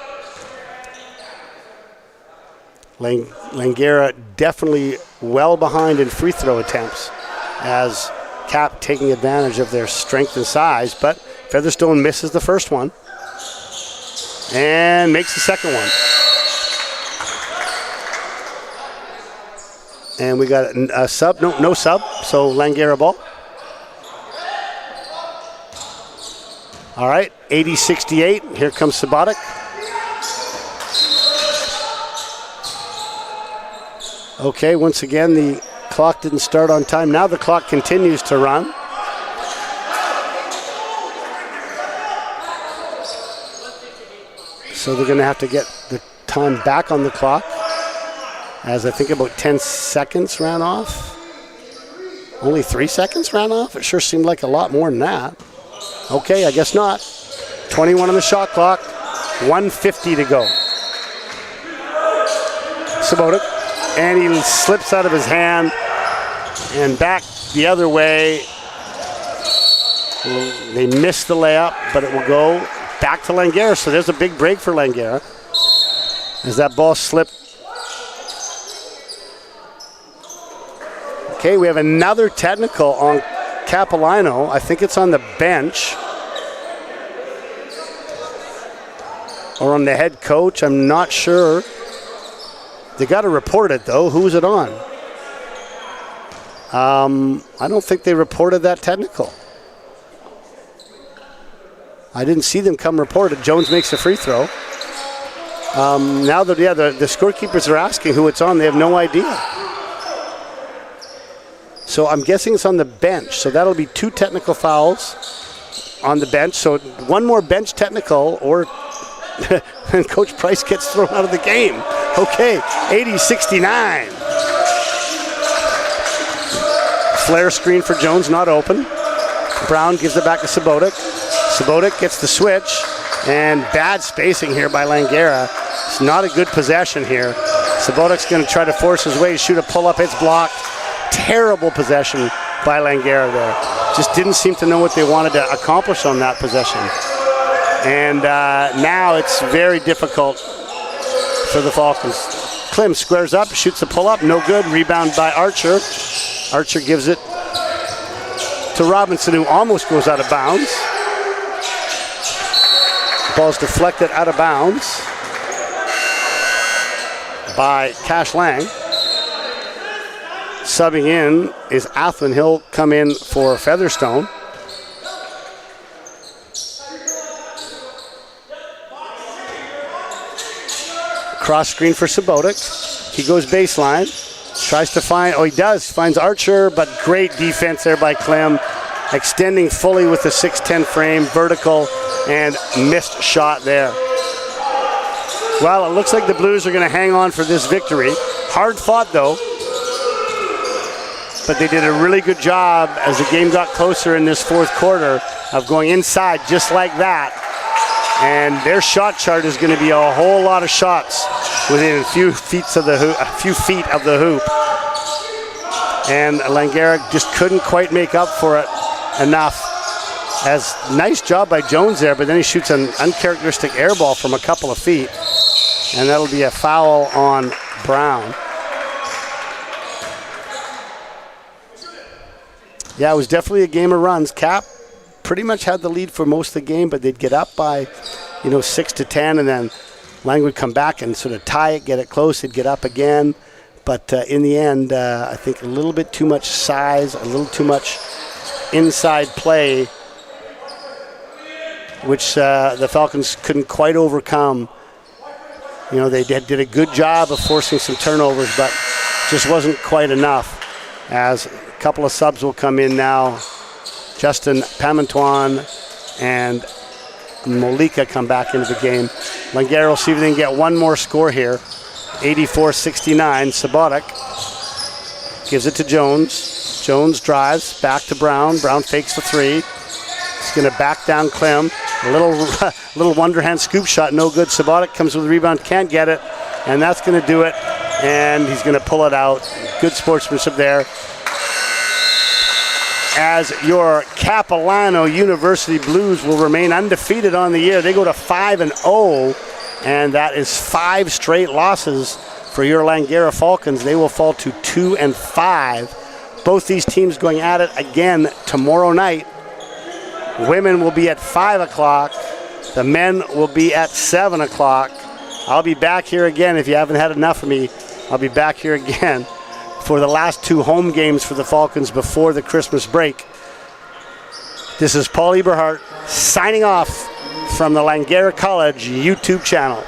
Langara definitely well behind in free throw attempts, as Cap taking advantage of their strength and size, but Featherstone misses the first one and makes the second one. And we got a sub, no sub, so Langara ball. All right, 80-68, here comes Subotic. Okay, once again, the clock didn't start on time. Now the clock continues to run. So they're going to have to get the time back on the clock, as I think about 10 seconds ran off. Only 3 seconds ran off? It sure seemed like a lot more than that. Okay, I guess not. 21 on the shot clock, 1:50 to go. Subotic. And he slips out of his hand and back the other way. They missed the layup, but it will go back to Langara. So there's a big break for Langara as that ball slipped. Okay, we have another technical on Capilano. I think it's on the bench or on the head coach. I'm not sure. They got to report it, though. Who's it on? I don't think they reported that technical. I didn't see them come report it. Jones makes a free throw. Now that the scorekeepers are asking who it's on, they have no idea. So I'm guessing it's on the bench. So that'll be 2 technical fouls on the bench. So 1 more bench technical, or and Coach Price gets thrown out of the game. Okay, 80-69. Flare screen for Jones, not open. Brown gives it back to Subotic. Subotic gets the switch, and bad spacing here by Langara. It's not a good possession here. Subotic's going to try to force his way to shoot a pull-up. It's blocked. Terrible possession by Langara there. Just didn't seem to know what they wanted to accomplish on that possession. And now it's very difficult for the Falcons. Klim squares up, shoots a pull-up, no good. Rebound by Archer. Archer gives it to Robinson, who almost goes out of bounds. Ball's deflected out of bounds by Cash Lang. Subbing in is Athlin. He'll come in for Featherstone. Cross screen for Subotic. He goes baseline. Tries to find, finds Archer, but great defense there by Klim. Extending fully with the 6'10 frame, vertical, and missed shot there. Well, it looks like the Blues are going to hang on for this victory. Hard fought, though. But they did a really good job as the game got closer in this 4th quarter of going inside just like that. And their shot chart is going to be a whole lot of shots within a few feet of the hoop. And Langara just couldn't quite make up for it enough. As nice job by Jones there, but then he shoots an uncharacteristic air ball from a couple of feet. And that'll be a foul on Brown. Yeah, it was definitely a game of runs. Cap pretty much had the lead for most of the game, but they'd get up by, 6-10, and then Lang would come back and sort of tie it, get it close, they'd get up again. But in the end, I think a little bit too much size, a little too much inside play, which the Falcons couldn't quite overcome. They did a good job of forcing some turnovers, but just wasn't quite enough. As a couple of subs will come in now. Justin Pamantuan and Molika come back into the game. Langara will see if they can get one more score here. 84-69. Subotic gives it to Jones. Jones drives back to Brown. Brown fakes the three. He's going to back down Clem. A little wonder hand scoop shot, no good. Sabotic comes with the rebound, can't get it, and that's going to do it. And he's going to pull it out. Good sportsmanship there. As your Capilano University Blues will remain undefeated on the year. They go to 5-0, and that is 5 straight losses for your Langara Falcons. They will fall to 2-5. Both these teams going at it again tomorrow night. Women will be at 5 o'clock. The men will be at 7 o'clock. I'll be back here again. If you haven't had enough of me, I'll be back here again for the last 2 home games for the Falcons before the Christmas break. This is Paul Eberhardt signing off from the Langara College YouTube channel.